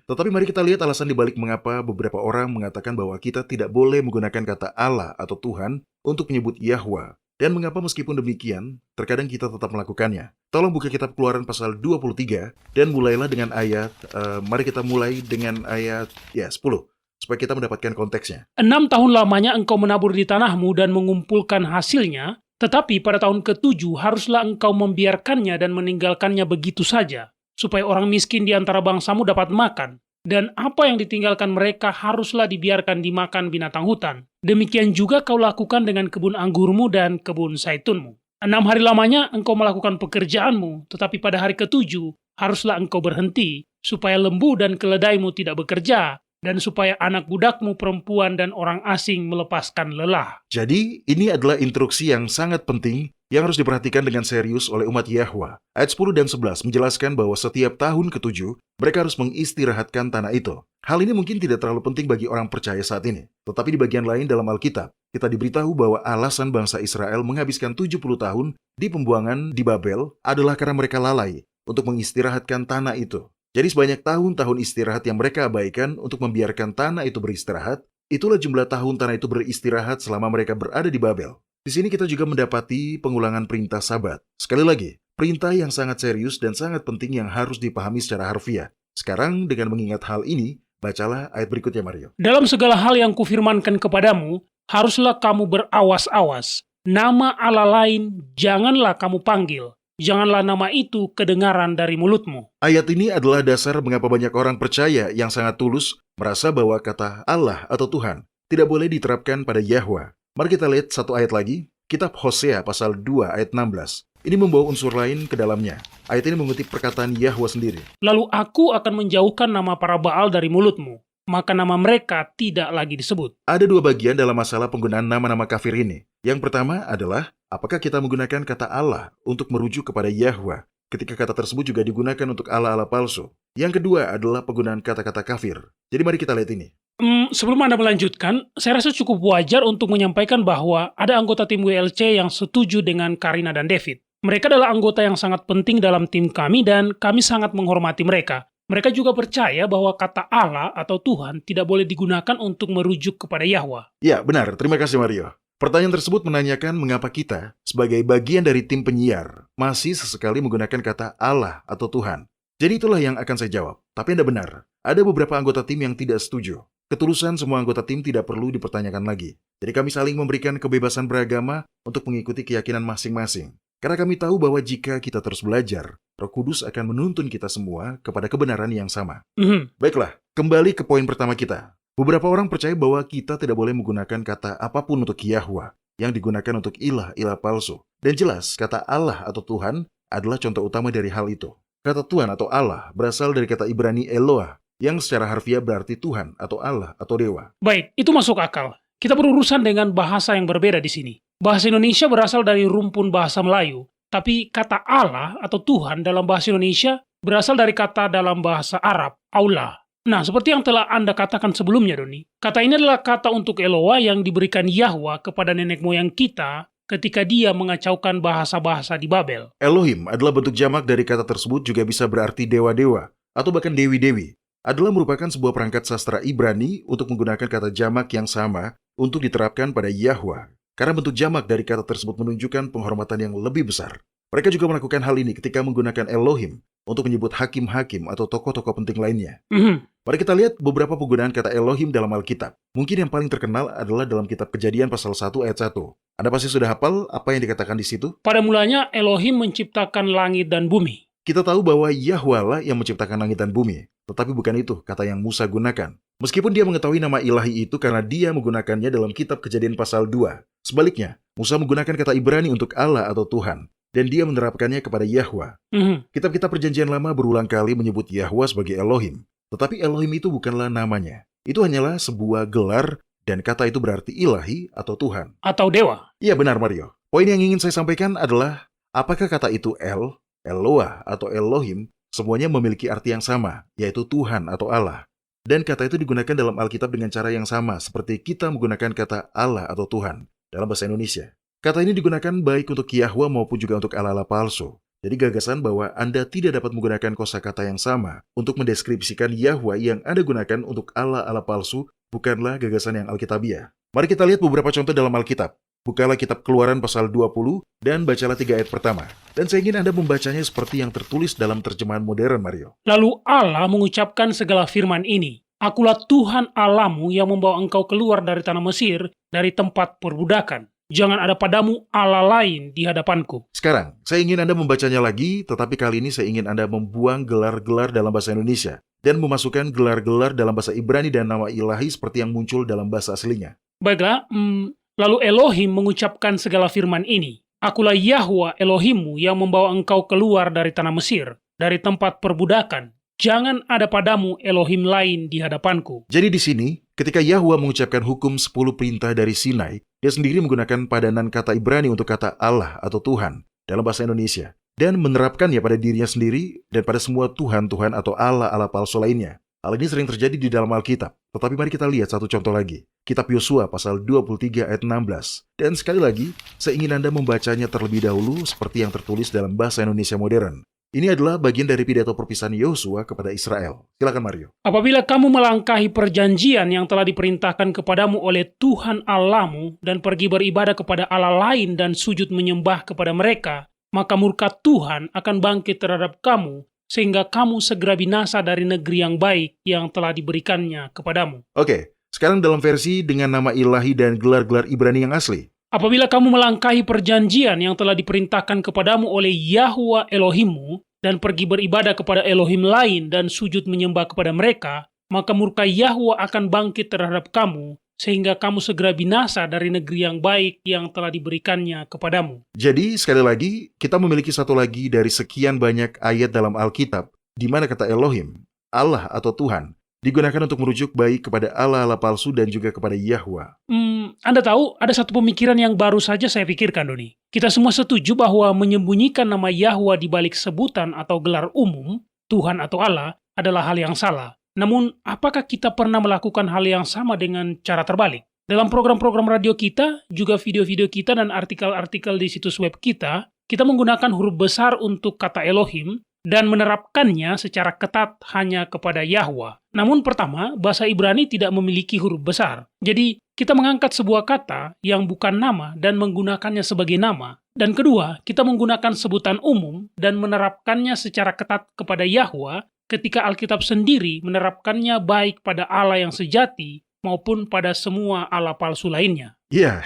Tetapi mari kita lihat alasan dibalik mengapa beberapa orang mengatakan bahwa kita tidak boleh menggunakan kata Allah atau Tuhan untuk menyebut Yahwa. Dan mengapa meskipun demikian, terkadang kita tetap melakukannya. Tolong buka kitab Keluaran pasal 23, dan mulailah dengan ayat, mari kita mulai dengan ayat 10, supaya kita mendapatkan konteksnya. 6 tahun lamanya engkau menabur di tanahmu dan mengumpulkan hasilnya, tetapi pada tahun ke-7 haruslah engkau membiarkannya dan meninggalkannya begitu saja, supaya orang miskin di antara bangsamu dapat makan. Dan apa yang ditinggalkan mereka haruslah dibiarkan dimakan binatang hutan. Demikian juga kau lakukan dengan kebun anggurmu dan kebun zaitunmu. 6 hari lamanya engkau melakukan pekerjaanmu, tetapi pada hari ke-7 haruslah engkau berhenti, supaya lembu dan keledaimu tidak bekerja, dan supaya anak budakmu perempuan dan orang asing melepaskan lelah. Jadi, ini adalah instruksi yang sangat penting yang harus diperhatikan dengan serius oleh umat Yahwa. Ayat 10 dan 11 menjelaskan bahwa setiap tahun ke-7, mereka harus mengistirahatkan tanah itu. Hal ini mungkin tidak terlalu penting bagi orang percaya saat ini. Tetapi di bagian lain dalam Alkitab, kita diberitahu bahwa alasan bangsa Israel menghabiskan 70 tahun di pembuangan di Babel adalah karena mereka lalai untuk mengistirahatkan tanah itu. Jadi sebanyak tahun-tahun istirahat yang mereka abaikan untuk membiarkan tanah itu beristirahat, itulah jumlah tahun tanah itu beristirahat selama mereka berada di Babel. Di sini kita juga mendapati pengulangan perintah Sabat. Sekali lagi, perintah yang sangat serius dan sangat penting yang harus dipahami secara harfiah. Sekarang dengan mengingat hal ini, bacalah ayat berikutnya Mario. Dalam segala hal yang kufirmankan kepadamu, haruslah kamu berawas-awas. Nama Allah lain janganlah kamu panggil. Janganlah nama itu kedengaran dari mulutmu. Ayat ini adalah dasar mengapa banyak orang percaya yang sangat tulus merasa bahwa kata Allah atau Tuhan tidak boleh diterapkan pada Yahwa. Mari kita lihat satu ayat lagi, kitab Hosea pasal 2 ayat 16. Ini membawa unsur lain ke dalamnya. Ayat ini mengutip perkataan Yahwa sendiri. Lalu aku akan menjauhkan nama para Baal dari mulutmu, maka nama mereka tidak lagi disebut. Ada dua bagian dalam masalah penggunaan nama-nama kafir ini. Yang pertama adalah, apakah kita menggunakan kata Allah untuk merujuk kepada Yahwa, ketika kata tersebut juga digunakan untuk Allah-Allah palsu. Yang kedua adalah penggunaan kata-kata kafir. Jadi mari kita lihat ini. Sebelum Anda melanjutkan, saya rasa cukup wajar untuk menyampaikan bahwa ada anggota tim WLC yang setuju dengan Karina dan David. Mereka adalah anggota yang sangat penting dalam tim kami dan kami sangat menghormati mereka. Mereka juga percaya bahwa kata Allah atau Tuhan tidak boleh digunakan untuk merujuk kepada Yahwa. Ya, benar. Terima kasih Mario. Pertanyaan tersebut menanyakan mengapa kita, sebagai bagian dari tim penyiar, masih sesekali menggunakan kata Allah atau Tuhan. Jadi itulah yang akan saya jawab. Tapi Anda benar, ada beberapa anggota tim yang tidak setuju. Ketulusan semua anggota tim tidak perlu dipertanyakan lagi. Jadi kami saling memberikan kebebasan beragama untuk mengikuti keyakinan masing-masing. Karena kami tahu bahwa jika kita terus belajar, Roh Kudus akan menuntun kita semua kepada kebenaran yang sama. Baiklah, kembali ke poin pertama kita. Beberapa orang percaya bahwa kita tidak boleh menggunakan kata apapun untuk Yahwa yang digunakan untuk ilah-ilah palsu. Dan jelas, kata Allah atau Tuhan adalah contoh utama dari hal itu. Kata Tuhan atau Allah berasal dari kata Ibrani Eloah, yang secara harfiah berarti Tuhan atau Allah atau Dewa. Baik, itu masuk akal. Kita berurusan dengan bahasa yang berbeda di sini. Bahasa Indonesia berasal dari rumpun bahasa Melayu, Tapi kata Allah atau Tuhan dalam bahasa Indonesia berasal dari kata dalam bahasa Arab, Allah. Nah, seperti yang telah Anda katakan sebelumnya, Doni, kata ini adalah kata untuk Eloah yang diberikan Yahwa kepada nenek moyang kita ketika dia mengacaukan bahasa-bahasa di Babel. Elohim adalah bentuk jamak dari kata tersebut, juga bisa berarti dewa-dewa atau bahkan dewi-dewi. Adalah merupakan sebuah perangkat sastra Ibrani untuk menggunakan kata jamak yang sama untuk diterapkan pada Yahwa. Karena bentuk jamak dari kata tersebut menunjukkan penghormatan yang lebih besar. Mereka juga melakukan hal ini ketika menggunakan Elohim untuk menyebut hakim-hakim atau tokoh-tokoh penting lainnya. Mari kita lihat beberapa penggunaan kata Elohim dalam Alkitab. Mungkin yang paling terkenal adalah dalam kitab Kejadian pasal 1 ayat 1. Anda pasti sudah hafal apa yang dikatakan di situ? Pada mulanya Elohim menciptakan langit dan bumi. Kita tahu bahwa Yahwa lah yang menciptakan langit dan bumi. Tetapi bukan itu kata yang Musa gunakan. Meskipun dia mengetahui nama ilahi itu karena dia menggunakannya dalam kitab Kejadian pasal 2. Sebaliknya, Musa menggunakan kata Ibrani untuk Allah atau Tuhan. Dan dia menerapkannya kepada Yahwa. Kitab-kitab Perjanjian Lama berulang kali menyebut Yahwa sebagai Elohim. Tetapi Elohim itu bukanlah namanya. Itu hanyalah sebuah gelar dan kata itu berarti ilahi atau Tuhan. Atau dewa. Iya benar Mario. Poin yang ingin saya sampaikan adalah apakah kata itu Eloah atau Elohim semuanya memiliki arti yang sama, yaitu Tuhan atau Allah. Dan kata itu digunakan dalam Alkitab dengan cara yang sama seperti kita menggunakan kata Allah atau Tuhan dalam bahasa Indonesia. Kata ini digunakan baik untuk Yahwa maupun juga untuk Allah-Allah palsu. Jadi gagasan bahwa Anda tidak dapat menggunakan kosakata yang sama untuk mendeskripsikan Yahwa yang Anda gunakan untuk Allah-Allah palsu bukanlah gagasan yang Alkitabiah. Mari kita lihat beberapa contoh dalam Alkitab. Bukalah kitab Keluaran pasal 20 dan bacalah 3 ayat pertama. Dan saya ingin Anda membacanya seperti yang tertulis dalam terjemahan modern, Mario. Lalu Allah mengucapkan segala firman ini. Akulah Tuhan Allahmu yang membawa engkau keluar dari tanah Mesir, dari tempat perbudakan. Jangan ada padamu Allah lain di hadapanku. Sekarang, saya ingin Anda membacanya lagi, tetapi kali ini saya ingin Anda membuang gelar-gelar dalam bahasa Indonesia dan memasukkan gelar-gelar dalam bahasa Ibrani dan nama ilahi seperti yang muncul dalam bahasa aslinya. Baiklah, lalu Elohim mengucapkan segala firman ini. Akulah Yahwa Elohimmu yang membawa engkau keluar dari tanah Mesir, dari tempat perbudakan. Jangan ada padamu Elohim lain di hadapanku. Jadi di sini, ketika Yahwa mengucapkan hukum 10 perintah dari Sinai, dia sendiri menggunakan padanan kata Ibrani untuk kata Allah atau Tuhan dalam bahasa Indonesia, dan menerapkannya pada dirinya sendiri dan pada semua Tuhan-Tuhan atau Allah-Allah palsu lainnya. Hal ini sering terjadi di dalam Alkitab, tetapi mari kita lihat satu contoh lagi. Kitab Yosua pasal 23 ayat 16. Dan sekali lagi, saya ingin Anda membacanya terlebih dahulu seperti yang tertulis dalam bahasa Indonesia modern. Ini adalah bagian dari pidato perpisahan Yosua kepada Israel. Silakan Mario. Apabila kamu melangkahi perjanjian yang telah diperintahkan kepadamu oleh Tuhan Allahmu dan pergi beribadah kepada Allah lain dan sujud menyembah kepada mereka, maka murka Tuhan akan bangkit terhadap kamu sehingga kamu segera binasa dari negeri yang baik yang telah diberikannya kepadamu. Oke, sekarang dalam versi dengan nama ilahi dan gelar-gelar Ibrani yang asli. Apabila kamu melangkahi perjanjian yang telah diperintahkan kepadamu oleh Yahwa Elohimmu dan pergi beribadah kepada Elohim lain dan sujud menyembah kepada mereka, maka murka Yahwa akan bangkit terhadap kamu sehingga kamu segera binasa dari negeri yang baik yang telah diberikannya kepadamu. Jadi, sekali lagi, kita memiliki satu lagi dari sekian banyak ayat dalam Alkitab di mana kata Elohim, Allah atau Tuhan, digunakan untuk merujuk baik kepada Allah-Allah palsu dan juga kepada Yahwa. Anda tahu, ada satu pemikiran yang baru saja saya pikirkan, Doni. Kita semua setuju bahwa menyembunyikan nama Yahwa di balik sebutan atau gelar umum, Tuhan atau Allah, adalah hal yang salah. Namun, apakah kita pernah melakukan hal yang sama dengan cara terbalik? Dalam program-program radio kita, juga video-video kita dan artikel-artikel di situs web kita menggunakan huruf besar untuk kata Elohim dan menerapkannya secara ketat hanya kepada Yahwa. Namun pertama, bahasa Ibrani tidak memiliki huruf besar. Jadi, kita mengangkat sebuah kata yang bukan nama dan menggunakannya sebagai nama. Dan kedua, kita menggunakan sebutan umum dan menerapkannya secara ketat kepada Yahwa ketika Alkitab sendiri menerapkannya baik pada Allah yang sejati maupun pada semua Allah palsu lainnya. Ya,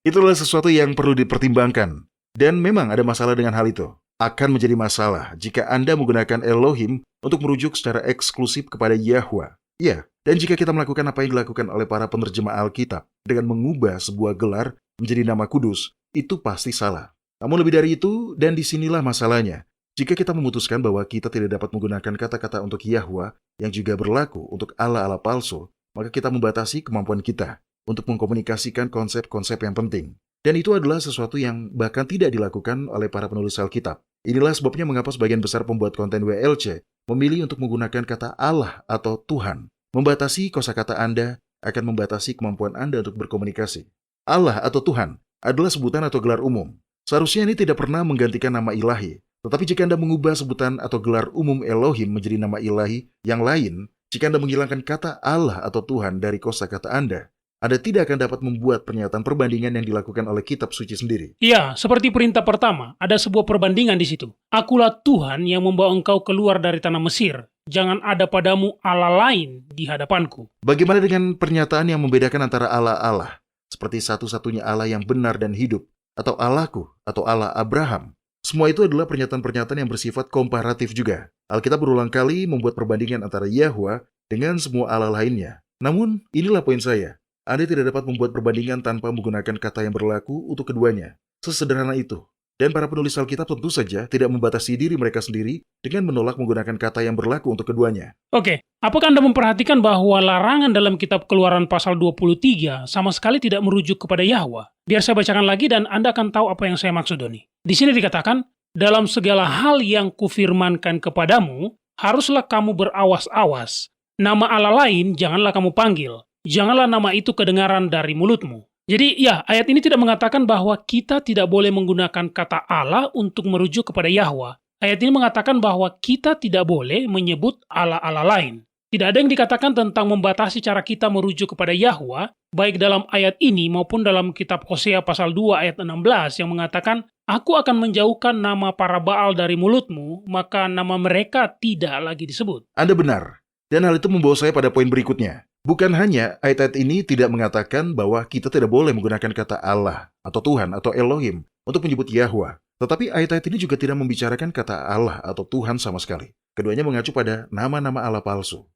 itulah sesuatu yang perlu dipertimbangkan. Dan memang ada masalah dengan hal itu. Akan menjadi masalah jika Anda menggunakan Elohim untuk merujuk secara eksklusif kepada Yahwa. Ya, dan jika kita melakukan apa yang dilakukan oleh para penerjemah Alkitab dengan mengubah sebuah gelar menjadi nama kudus, itu pasti salah. Namun lebih dari itu, dan disinilah masalahnya. Jika kita memutuskan bahwa kita tidak dapat menggunakan kata-kata untuk Yahwa yang juga berlaku untuk Allah-Allah palsu, maka kita membatasi kemampuan kita untuk mengkomunikasikan konsep-konsep yang penting. Dan itu adalah sesuatu yang bahkan tidak dilakukan oleh para penulis Alkitab. Inilah sebabnya mengapa sebagian besar pembuat konten WLC memilih untuk menggunakan kata Allah atau Tuhan. Membatasi kosakata Anda akan membatasi kemampuan Anda untuk berkomunikasi. Allah atau Tuhan adalah sebutan atau gelar umum. Seharusnya ini tidak pernah menggantikan nama ilahi. Tetapi jika Anda mengubah sebutan atau gelar umum Elohim menjadi nama ilahi yang lain, jika Anda menghilangkan kata Allah atau Tuhan dari kosakata Anda tidak akan dapat membuat pernyataan perbandingan yang dilakukan oleh kitab suci sendiri. Ya, seperti perintah pertama, ada sebuah perbandingan di situ. Akulah Tuhan yang membawa engkau keluar dari tanah Mesir. Jangan ada padamu Allah lain di hadapanku. Bagaimana dengan pernyataan yang membedakan antara Allah-Allah, seperti satu-satunya Allah yang benar dan hidup, atau Allahku, atau Allah Abraham? Semua itu adalah pernyataan-pernyataan yang bersifat komparatif juga. Alkitab berulang kali membuat perbandingan antara Yahwa dengan semua Allah lainnya. Namun, inilah poin saya. Anda tidak dapat membuat perbandingan tanpa menggunakan kata yang berlaku untuk keduanya. Sesederhana itu. Dan para penulis Alkitab tentu saja tidak membatasi diri mereka sendiri dengan menolak menggunakan kata yang berlaku untuk keduanya. Oke, apakah Anda memperhatikan bahwa larangan dalam kitab Keluaran pasal 23 sama sekali tidak merujuk kepada Yahwa? Biar saya bacakan lagi dan Anda akan tahu apa yang saya maksud, Doni. Di sini dikatakan, dalam segala hal yang kufirmankan kepadamu, haruslah kamu berawas-awas. Nama Allah lain janganlah kamu panggil. Janganlah nama itu kedengaran dari mulutmu. Jadi ya, ayat ini tidak mengatakan bahwa kita tidak boleh menggunakan kata Allah untuk merujuk kepada Yahwa. Ayat ini mengatakan bahwa kita tidak boleh menyebut Allah-Allah lain. Tidak ada yang dikatakan tentang membatasi cara kita merujuk kepada Yahwa, baik dalam ayat ini maupun dalam kitab Hosea pasal 2 ayat 16 yang mengatakan, Aku akan menjauhkan nama para Baal dari mulutmu, maka nama mereka tidak lagi disebut. Anda benar. Dan hal itu membawa saya pada poin berikutnya. Bukan hanya ayat-ayat ini tidak mengatakan bahwa kita tidak boleh menggunakan kata Allah atau Tuhan atau Elohim untuk menyebut Yahwa. Tetapi ayat-ayat ini juga tidak membicarakan kata Allah atau Tuhan sama sekali. Keduanya mengacu pada nama-nama Allah palsu.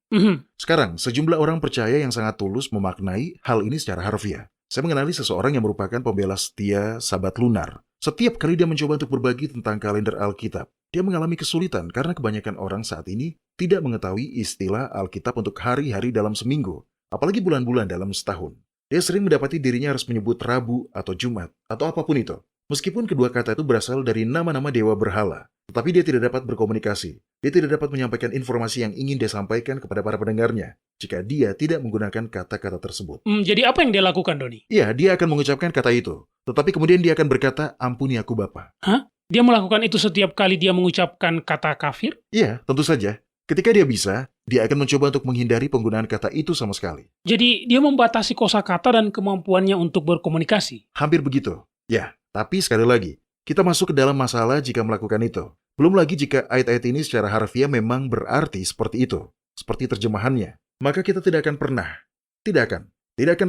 Sekarang, sejumlah orang percaya yang sangat tulus memaknai hal ini secara harfiah. Saya mengenali seseorang yang merupakan pembela setia Sabat Lunar. Setiap kali dia mencoba untuk berbagi tentang kalender Alkitab, dia mengalami kesulitan karena kebanyakan orang saat ini tidak mengetahui istilah Alkitab untuk hari-hari dalam seminggu, apalagi bulan-bulan dalam setahun. Dia sering mendapati dirinya harus menyebut Rabu atau Jumat atau apapun itu. Meskipun kedua kata itu berasal dari nama-nama dewa berhala, tetapi dia tidak dapat berkomunikasi. Dia tidak dapat menyampaikan informasi yang ingin dia sampaikan kepada para pendengarnya jika dia tidak menggunakan kata-kata tersebut. Jadi apa yang dia lakukan, Doni? Iya, dia akan mengucapkan kata itu, tetapi kemudian dia akan berkata, "Ampuni aku Bapa." Hah? Dia melakukan itu setiap kali dia mengucapkan kata kafir? Iya, tentu saja. Ketika dia bisa, dia akan mencoba untuk menghindari penggunaan kata itu sama sekali. Jadi dia membatasi kosakata dan kemampuannya untuk berkomunikasi. Hampir begitu. Ya, tapi sekali lagi, kita masuk ke dalam masalah jika melakukan itu. Belum lagi jika ayat-ayat ini secara harfiah memang berarti seperti itu, seperti terjemahannya. Maka kita tidak akan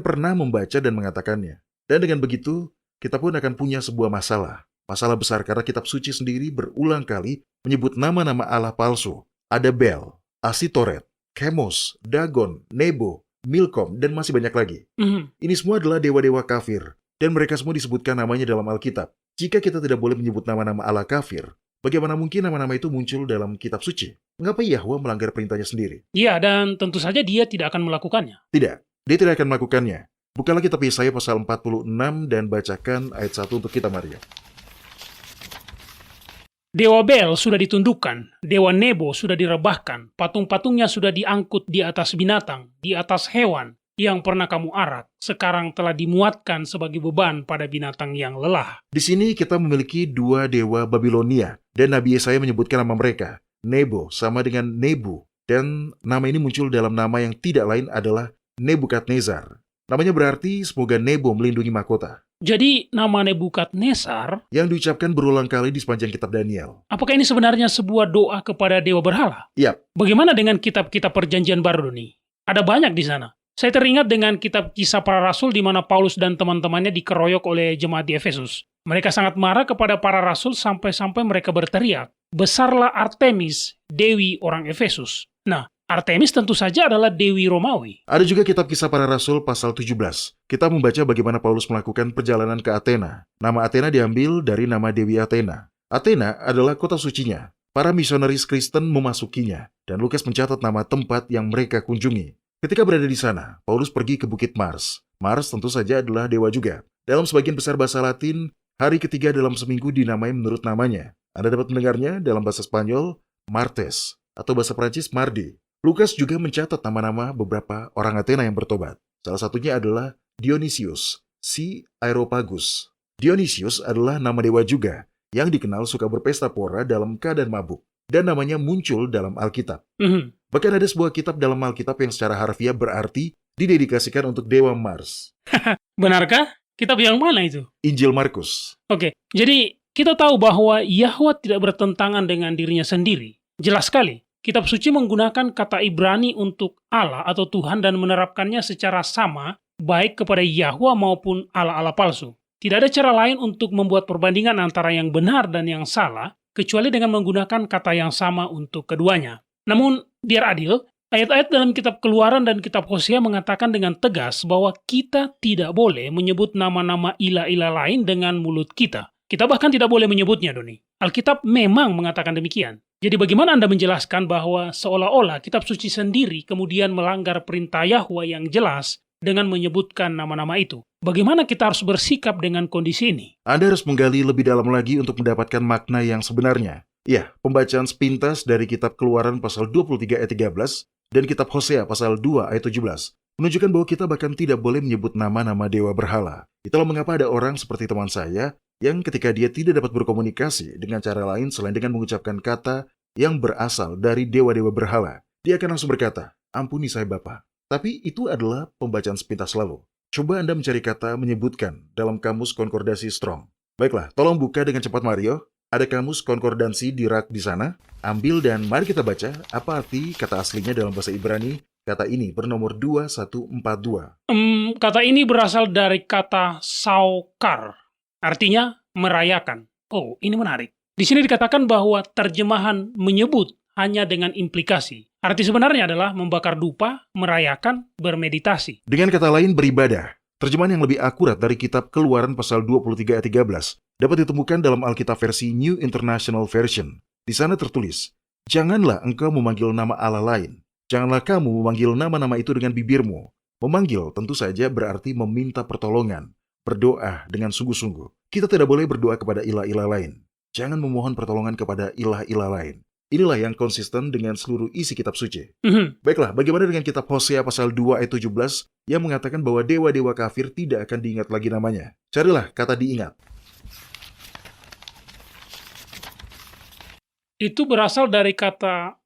pernah membaca dan mengatakannya. Dan dengan begitu, kita pun akan punya sebuah masalah. Masalah besar karena kitab suci sendiri berulang kali menyebut nama-nama Allah palsu. Ada Bel, Asitoret, Chemos, Dagon, Nebo, Milkom, dan masih banyak lagi. Ini semua adalah dewa-dewa kafir, dan mereka semua disebutkan namanya dalam Alkitab. Jika kita tidak boleh menyebut nama-nama Allah kafir, bagaimana mungkin nama-nama itu muncul dalam kitab suci? Mengapa Yahwa melanggar perintahnya sendiri? Iya, dan tentu saja dia tidak akan melakukannya. Tidak, dia tidak akan melakukannya. Bukalah kitab Yesaya pasal 46 dan bacakan ayat 1 untuk kita, Maria. Dewa Bel sudah ditundukkan, Dewa Nebo sudah direbahkan, patung-patungnya sudah diangkut di atas binatang, di atas hewan yang pernah kamu arak, sekarang telah dimuatkan sebagai beban pada binatang yang lelah. Di sini kita memiliki dua dewa Babilonia, dan Nabi Yesaya menyebutkan nama mereka. Nebo sama dengan Nebu, dan nama ini muncul dalam nama yang tidak lain adalah Nebukadnezar. Namanya berarti semoga Nebo melindungi mahkota. Jadi nama Nebukadnezar yang diucapkan berulang kali di sepanjang kitab Daniel. Apakah ini sebenarnya sebuah doa kepada dewa berhala? Iya. Bagaimana dengan kitab-kitab perjanjian baru ini? Ada banyak di sana. Saya teringat dengan kitab Kisah Para Rasul di mana Paulus dan teman-temannya dikeroyok oleh jemaat di Efesus. Mereka sangat marah kepada para rasul sampai-sampai mereka berteriak, "Besarlah Artemis, dewi orang Efesus." Nah, Artemis tentu saja adalah dewi Romawi. Ada juga kitab Kisah Para Rasul pasal 17. Kita membaca bagaimana Paulus melakukan perjalanan ke Athena. Nama Athena diambil dari nama Dewi Athena. Athena adalah kota sucinya. Para misionaris Kristen memasukinya, dan Lukas mencatat nama tempat yang mereka kunjungi. Ketika berada di sana, Paulus pergi ke Bukit Mars. Mars tentu saja adalah dewa juga. Dalam sebagian besar bahasa Latin, hari ketiga dalam seminggu dinamai menurut namanya. Anda dapat mendengarnya dalam bahasa Spanyol, Martes, atau bahasa Prancis, Mardi. Lukas juga mencatat nama-nama beberapa orang Athena yang bertobat. Salah satunya adalah Dionysius, si Areopagus. Dionysius adalah nama dewa juga, yang dikenal suka berpesta pora dalam keadaan mabuk. Dan namanya muncul dalam Alkitab. Bahkan ada sebuah kitab dalam Alkitab yang secara harfiah berarti didedikasikan untuk dewa Mars. Benarkah? Kitab yang mana itu? Injil Markus. Oke, jadi kita tahu bahwa Yahwa tidak bertentangan dengan dirinya sendiri. Jelas sekali, kitab suci menggunakan kata Ibrani untuk Allah atau Tuhan dan menerapkannya secara sama baik kepada Yahwa maupun Allah-Allah palsu. Tidak ada cara lain untuk membuat perbandingan antara yang benar dan yang salah, kecuali dengan menggunakan kata yang sama untuk keduanya. Namun, biar adil, ayat-ayat dalam kitab Keluaran dan kitab Hosea mengatakan dengan tegas bahwa kita tidak boleh menyebut nama-nama ilah-ilah lain dengan mulut kita. Kita bahkan tidak boleh menyebutnya, Doni. Alkitab memang mengatakan demikian. Jadi bagaimana Anda menjelaskan bahwa seolah-olah kitab suci sendiri kemudian melanggar perintah Yahwa yang jelas dengan menyebutkan nama-nama itu? Bagaimana kita harus bersikap dengan kondisi ini? Anda harus menggali lebih dalam lagi untuk mendapatkan makna yang sebenarnya. Ya, pembacaan sepintas dari kitab Keluaran pasal 23 ayat 13 dan kitab Hosea pasal 2 ayat 17 menunjukkan bahwa kita bahkan tidak boleh menyebut nama-nama dewa berhala. Itulah mengapa ada orang seperti teman saya yang ketika dia tidak dapat berkomunikasi dengan cara lain selain dengan mengucapkan kata yang berasal dari dewa-dewa berhala, dia akan langsung berkata, "Ampuni saya Bapa." Tapi itu adalah pembacaan sepintas lalu. Coba Anda mencari kata menyebutkan dalam kamus konkordasi Strong. Baiklah, tolong buka dengan cepat Mario. Ada kamus konkordansi di rak di sana. Ambil dan mari kita baca apa arti kata aslinya dalam bahasa Ibrani. Kata ini bernomor 2142. Kata ini berasal dari kata saukar. Artinya merayakan. Oh, ini menarik. Di sini dikatakan bahwa terjemahan menyebut hanya dengan implikasi. Arti sebenarnya adalah membakar dupa, merayakan, bermeditasi. Dengan kata lain, beribadah. Terjemahan yang lebih akurat dari kitab Keluaran pasal 23 ayat 13 dapat ditemukan dalam Alkitab versi New International Version. Di sana tertulis, "Janganlah engkau memanggil nama Allah lain. Janganlah kamu memanggil nama-nama itu dengan bibirmu." Memanggil tentu saja berarti meminta pertolongan, berdoa dengan sungguh-sungguh. Kita tidak boleh berdoa kepada ilah-ilah lain. Jangan memohon pertolongan kepada ilah-ilah lain. Inilah yang konsisten dengan seluruh isi kitab suci. Baiklah, bagaimana dengan kitab Hosea pasal 2 ayat 17 yang mengatakan bahwa dewa-dewa kafir tidak akan diingat lagi namanya? Carilah kata diingat. Itu berasal dari kata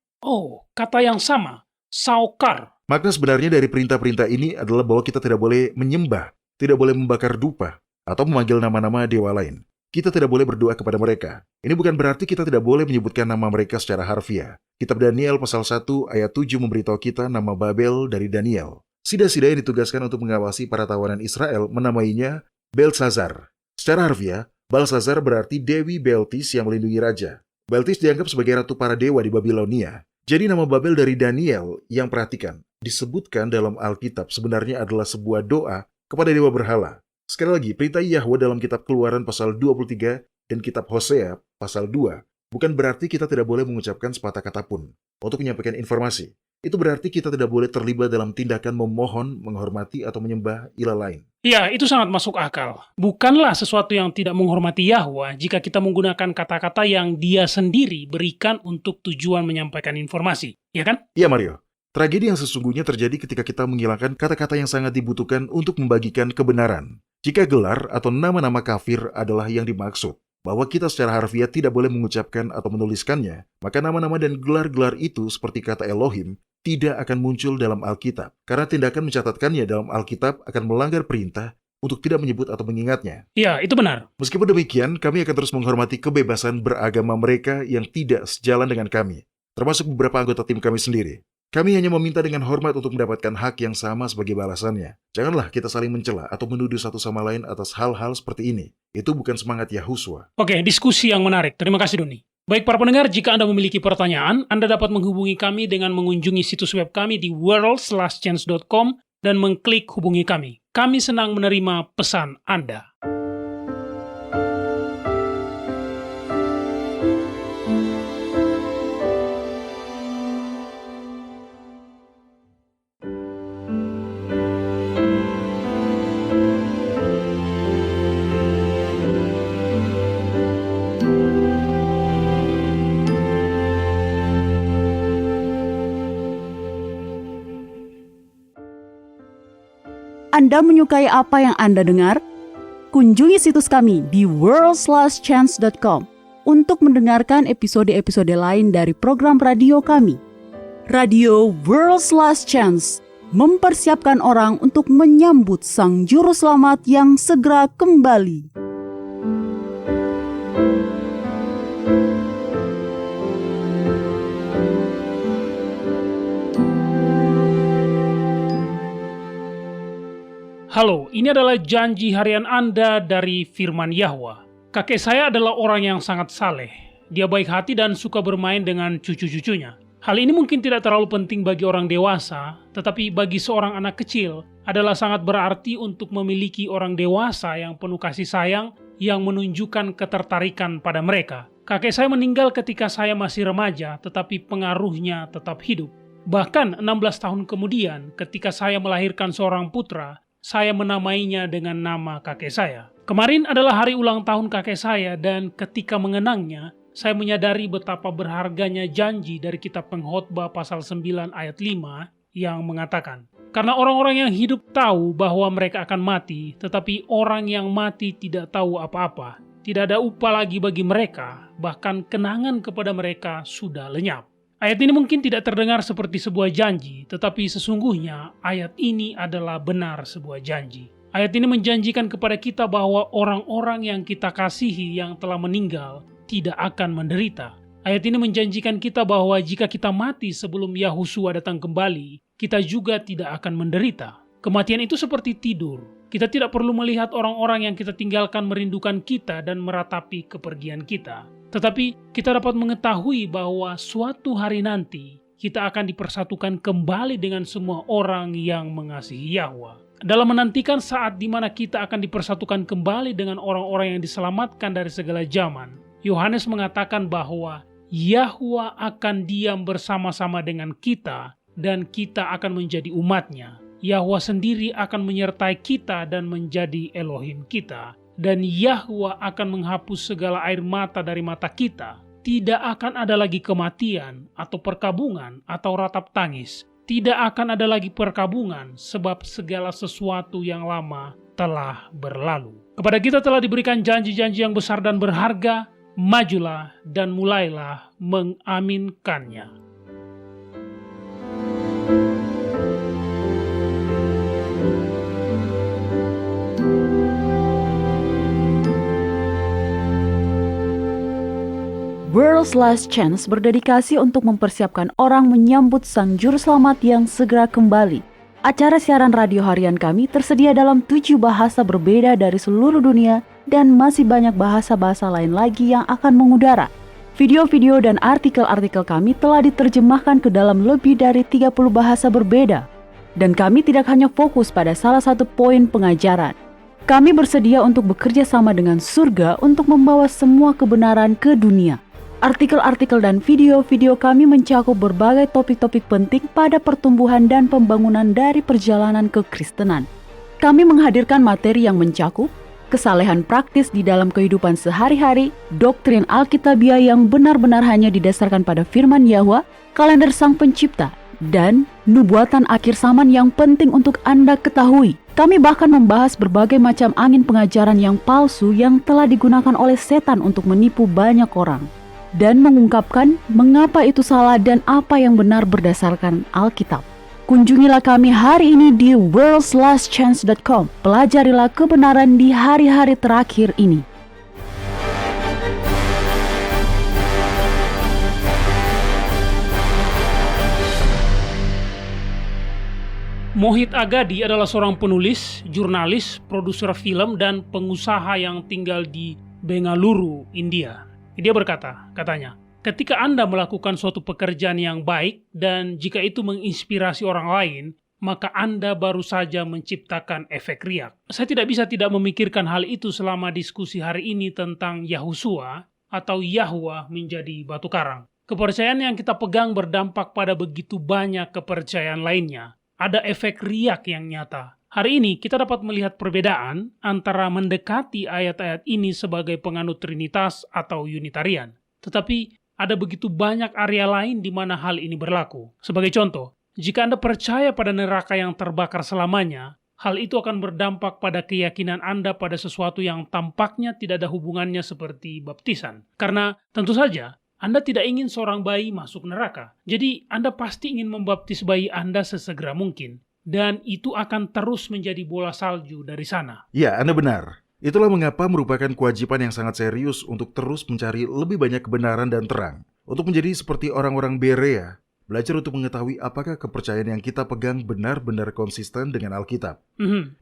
yang sama, saukar. Makna sebenarnya dari perintah-perintah ini adalah bahwa kita tidak boleh menyembah, tidak boleh membakar dupa, atau memanggil nama-nama dewa lain. Kita tidak boleh berdoa kepada mereka. Ini bukan berarti kita tidak boleh menyebutkan nama mereka secara harfiah. Kitab Daniel pasal 1 ayat 7 memberitahu kita nama Babel dari Daniel. Sida-sida yang ditugaskan untuk mengawasi para tawanan Israel menamainya Belsazar. Secara harfiah, Belsazar berarti Dewi Beltis yang melindungi raja. Beltis dianggap sebagai ratu para dewa di Babilonia. Jadi nama Babel dari Daniel yang perhatikan, disebutkan dalam Alkitab sebenarnya adalah sebuah doa kepada dewa berhala. Sekali lagi, perintah Yahwa dalam kitab Keluaran pasal 23 dan kitab Hosea pasal 2 bukan berarti kita tidak boleh mengucapkan sepatah kata pun untuk menyampaikan informasi. Itu berarti kita tidak boleh terlibat dalam tindakan memohon, menghormati, atau menyembah ilah lain. Ya, itu sangat masuk akal. Bukanlah sesuatu yang tidak menghormati Yahwa jika kita menggunakan kata-kata yang Dia sendiri berikan untuk tujuan menyampaikan informasi, ya kan? Iya, Mario. Tragedi yang sesungguhnya terjadi ketika kita menghilangkan kata-kata yang sangat dibutuhkan untuk membagikan kebenaran. Jika gelar atau nama-nama kafir adalah yang dimaksud, bahwa kita secara harfiah tidak boleh mengucapkan atau menuliskannya, maka nama-nama dan gelar-gelar itu seperti kata Elohim tidak akan muncul dalam Alkitab, karena tindakan mencatatkannya dalam Alkitab akan melanggar perintah untuk tidak menyebut atau mengingatnya. Ya, itu benar. Meskipun demikian, kami akan terus menghormati kebebasan beragama mereka yang tidak sejalan dengan kami, termasuk beberapa anggota tim kami sendiri. Kami hanya meminta dengan hormat untuk mendapatkan hak yang sama sebagai balasannya. Janganlah kita saling mencela atau menuduh satu sama lain atas hal-hal seperti ini. Itu bukan semangat Yahuswa. Oke, diskusi yang menarik. Terima kasih, Doni. Baik para pendengar, jika Anda memiliki pertanyaan, Anda dapat menghubungi kami dengan mengunjungi situs web kami di world/chance.com dan mengklik hubungi kami. Kami senang menerima pesan Anda. Anda menyukai apa yang Anda dengar? Kunjungi situs kami di worldslastchance.com untuk mendengarkan episode-episode lain dari program radio kami. Radio World's Last Chance mempersiapkan orang untuk menyambut Sang Juru Selamat yang segera kembali. Halo, ini adalah janji harian Anda dari Firman Yahwa. Kakek saya adalah orang yang sangat saleh. Dia baik hati dan suka bermain dengan cucu-cucunya. Hal ini mungkin tidak terlalu penting bagi orang dewasa, tetapi bagi seorang anak kecil adalah sangat berarti untuk memiliki orang dewasa yang penuh kasih sayang yang menunjukkan ketertarikan pada mereka. Kakek saya meninggal ketika saya masih remaja, tetapi pengaruhnya tetap hidup. Bahkan 16 tahun kemudian, ketika saya melahirkan seorang putra, saya menamainya dengan nama kakek saya. Kemarin adalah hari ulang tahun kakek saya dan ketika mengenangnya, saya menyadari betapa berharganya janji dari kitab Pengkhotbah pasal 9 ayat 5 yang mengatakan, "Karena orang-orang yang hidup tahu bahwa mereka akan mati, tetapi orang yang mati tidak tahu apa-apa. Tidak ada upah lagi bagi mereka, bahkan kenangan kepada mereka sudah lenyap." Ayat ini mungkin tidak terdengar seperti sebuah janji, tetapi sesungguhnya ayat ini adalah benar sebuah janji. Ayat ini menjanjikan kepada kita bahwa orang-orang yang kita kasihi yang telah meninggal tidak akan menderita. Ayat ini menjanjikan kita bahwa jika kita mati sebelum Yahusua datang kembali, kita juga tidak akan menderita. Kematian itu seperti tidur. Kita tidak perlu melihat orang-orang yang kita tinggalkan merindukan kita dan meratapi kepergian kita. Tetapi kita dapat mengetahui bahwa suatu hari nanti kita akan dipersatukan kembali dengan semua orang yang mengasihi Yahwa. Dalam menantikan saat di mana kita akan dipersatukan kembali dengan orang-orang yang diselamatkan dari segala zaman, Yohanes mengatakan bahwa Yahwa akan diam bersama-sama dengan kita dan kita akan menjadi umatnya. Yahwa sendiri akan menyertai kita dan menjadi Elohim kita. Dan Yahwa akan menghapus segala air mata dari mata kita. Tidak akan ada lagi kematian atau perkabungan atau ratap tangis. Tidak akan ada lagi perkabungan sebab segala sesuatu yang lama telah berlalu. Kepada kita telah diberikan janji-janji yang besar dan berharga. Majulah dan mulailah mengaminkannya. World's Last Chance berdedikasi untuk mempersiapkan orang menyambut Sang Juru Selamat yang segera kembali. Acara siaran radio harian kami tersedia dalam 7 bahasa berbeda dari seluruh dunia dan masih banyak bahasa-bahasa lain lagi yang akan mengudara. Video-video dan artikel-artikel kami telah diterjemahkan ke dalam lebih dari 30 bahasa berbeda. Dan kami tidak hanya fokus pada salah satu poin pengajaran. Kami bersedia untuk bekerja sama dengan surga untuk membawa semua kebenaran ke dunia. Artikel-artikel dan video-video kami mencakup berbagai topik-topik penting pada pertumbuhan dan pembangunan dari perjalanan kekristenan. Kami menghadirkan materi yang mencakup kesalehan praktis di dalam kehidupan sehari-hari, doktrin Alkitabiah yang benar-benar hanya didasarkan pada firman Yahwa, kalender Sang Pencipta, dan nubuatan akhir zaman yang penting untuk Anda ketahui. Kami bahkan membahas berbagai macam angin pengajaran yang palsu yang telah digunakan oleh setan untuk menipu banyak orang. Dan mengungkapkan mengapa itu salah dan apa yang benar berdasarkan Alkitab. Kunjungilah kami hari ini di worldslastchance.com. Pelajarilah kebenaran di hari-hari terakhir ini. Mohit Agadi adalah seorang penulis, jurnalis, produser film, dan pengusaha yang tinggal di Bengaluru, India. Dia berkata, katanya, ketika Anda melakukan suatu pekerjaan yang baik dan jika itu menginspirasi orang lain, maka Anda baru saja menciptakan efek riak. Saya tidak bisa tidak memikirkan hal itu selama diskusi hari ini tentang Yahusua atau Yahwa menjadi batu karang. Kepercayaan yang kita pegang berdampak pada begitu banyak kepercayaan lainnya. Ada efek riak yang nyata. Hari ini kita dapat melihat perbedaan antara mendekati ayat-ayat ini sebagai penganut Trinitas atau Unitarian. Tetapi ada begitu banyak area lain di mana hal ini berlaku. Sebagai contoh, jika Anda percaya pada neraka yang terbakar selamanya, hal itu akan berdampak pada keyakinan Anda pada sesuatu yang tampaknya tidak ada hubungannya seperti baptisan. Karena tentu saja, Anda tidak ingin seorang bayi masuk neraka. Jadi, Anda pasti ingin membaptis bayi Anda sesegera mungkin. Dan itu akan terus menjadi bola salju dari sana. Ya, Anda benar. Itulah mengapa merupakan kewajiban yang sangat serius untuk terus mencari lebih banyak kebenaran dan terang. Untuk menjadi seperti orang-orang Berea, belajar untuk mengetahui apakah kepercayaan yang kita pegang benar-benar konsisten dengan Alkitab.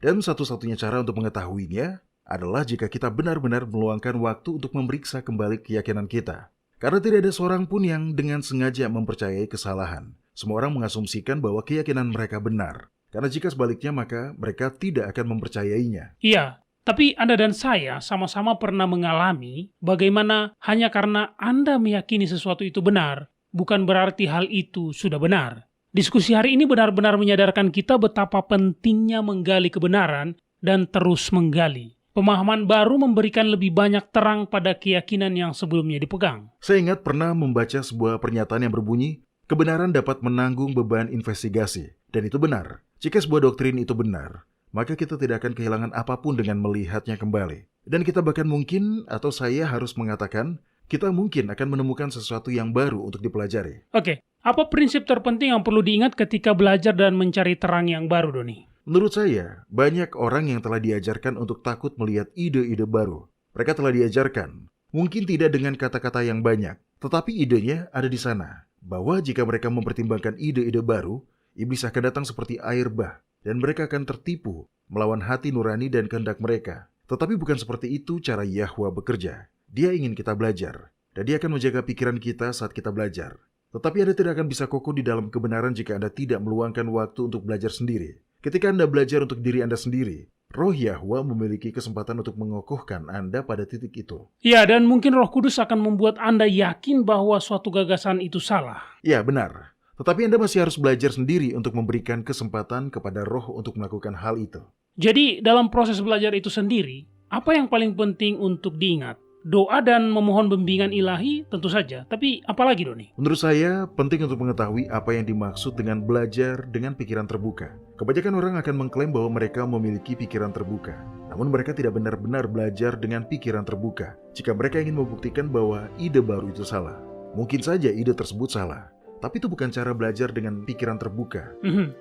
Dan satu-satunya cara untuk mengetahuinya adalah jika kita benar-benar meluangkan waktu untuk memeriksa kembali keyakinan kita. Karena tidak ada seorang pun yang dengan sengaja mempercayai kesalahan. Semua orang mengasumsikan bahwa keyakinan mereka benar. Karena jika sebaliknya, maka mereka tidak akan mempercayainya. Iya. Tapi Anda dan saya sama-sama pernah mengalami bagaimana hanya karena Anda meyakini sesuatu itu benar, bukan berarti hal itu sudah benar. Diskusi hari ini benar-benar menyadarkan kita betapa pentingnya menggali kebenaran dan terus menggali. Pemahaman baru memberikan lebih banyak terang pada keyakinan yang sebelumnya dipegang. Saya ingat pernah membaca sebuah pernyataan yang berbunyi, kebenaran dapat menanggung beban investigasi. Dan itu benar. Jika sebuah doktrin itu benar, maka kita tidak akan kehilangan apapun dengan melihatnya kembali. Dan kita bahkan mungkin, atau saya harus mengatakan, kita mungkin akan menemukan sesuatu yang baru untuk dipelajari. Oke, apa prinsip terpenting yang perlu diingat ketika belajar dan mencari terang yang baru, Doni? Menurut saya, banyak orang yang telah diajarkan untuk takut melihat ide-ide baru. Mereka telah diajarkan, mungkin tidak dengan kata-kata yang banyak, tetapi idenya ada di sana. Bahwa jika mereka mempertimbangkan ide-ide baru, iblis akan datang seperti air bah. Dan mereka akan tertipu melawan hati nurani dan kehendak mereka. Tetapi bukan seperti itu cara Yahwa bekerja. Dia ingin kita belajar, dan dia akan menjaga pikiran kita saat kita belajar. Tetapi Anda tidak akan bisa kokoh di dalam kebenaran jika Anda tidak meluangkan waktu untuk belajar sendiri. Ketika Anda belajar untuk diri Anda sendiri, Roh Yahwa memiliki kesempatan untuk mengokohkan Anda pada titik itu. Ya, dan mungkin Roh Kudus akan membuat Anda yakin bahwa suatu gagasan itu salah. Ya, benar. Tetapi Anda masih harus belajar sendiri untuk memberikan kesempatan kepada Roh untuk melakukan hal itu. Jadi, dalam proses belajar itu sendiri, apa yang paling penting untuk diingat? Doa dan memohon bimbingan ilahi tentu saja, tapi apalagi, Doni? Menurut saya, penting untuk mengetahui apa yang dimaksud dengan belajar dengan pikiran terbuka. Kebanyakan orang akan mengklaim bahwa mereka memiliki pikiran terbuka. Namun mereka tidak benar-benar belajar dengan pikiran terbuka. Jika mereka ingin membuktikan bahwa ide baru itu salah. Mungkin saja ide tersebut salah. Tapi itu bukan cara belajar dengan pikiran terbuka.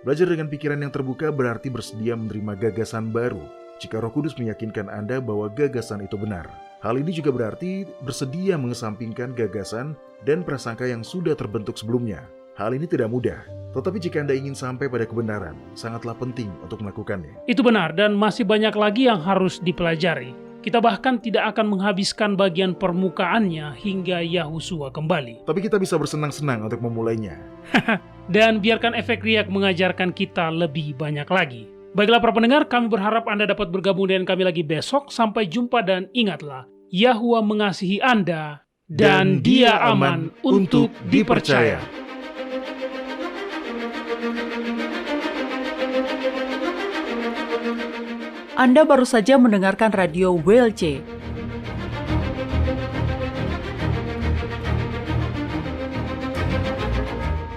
Belajar dengan pikiran yang terbuka berarti bersedia menerima gagasan baru. Jika Roh Kudus meyakinkan Anda bahwa gagasan itu benar. Hal ini juga berarti bersedia mengesampingkan gagasan dan prasangka yang sudah terbentuk sebelumnya. Hal ini tidak mudah. Tetapi jika Anda ingin sampai pada kebenaran, sangatlah penting untuk melakukannya. Itu benar, dan masih banyak lagi yang harus dipelajari. Kita bahkan tidak akan menghabiskan bagian permukaannya hingga Yahusua kembali. Tapi kita bisa bersenang-senang untuk memulainya. Dan biarkan efek riak mengajarkan kita lebih banyak lagi. Baiklah para pendengar, kami berharap Anda dapat bergabung dengan kami lagi besok. Sampai jumpa dan ingatlah, Yahwa mengasihi Anda dan Dia aman untuk dipercaya. Anda baru saja mendengarkan radio WLC.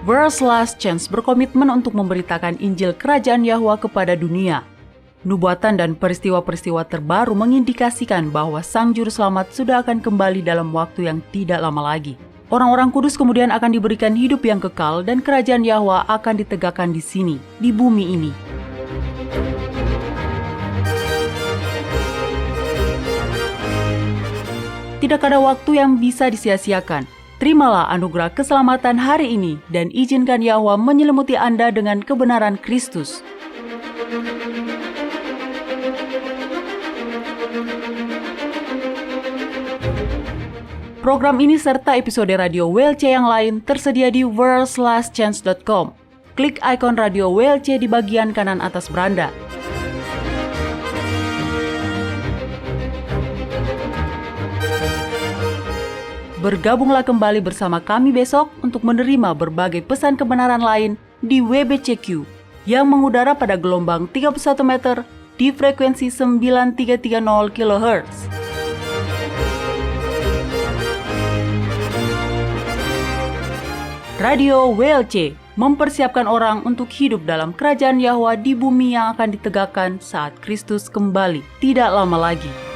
World's Last Chance berkomitmen untuk memberitakan Injil Kerajaan Yahwa kepada dunia. Nubuatan dan peristiwa-peristiwa terbaru mengindikasikan bahwa Sang Juru Selamat sudah akan kembali dalam waktu yang tidak lama lagi. Orang-orang kudus kemudian akan diberikan hidup yang kekal dan Kerajaan Yahwa akan ditegakkan di sini, di bumi ini. Tidak ada waktu yang bisa disia-siakan. Terimalah anugerah keselamatan hari ini dan izinkan Yahwa menyelimuti Anda dengan kebenaran Kristus. Program ini serta episode radio WLC yang lain tersedia di worldslastchance.com. Klik ikon radio WLC di bagian kanan atas beranda. Bergabunglah kembali bersama kami besok untuk menerima berbagai pesan kebenaran lain di WBCQ yang mengudara pada gelombang 31 meter di frekuensi 9330 kHz. Radio WLC mempersiapkan orang untuk hidup dalam kerajaan Yahwa di bumi yang akan ditegakkan saat Kristus kembali tidak lama lagi.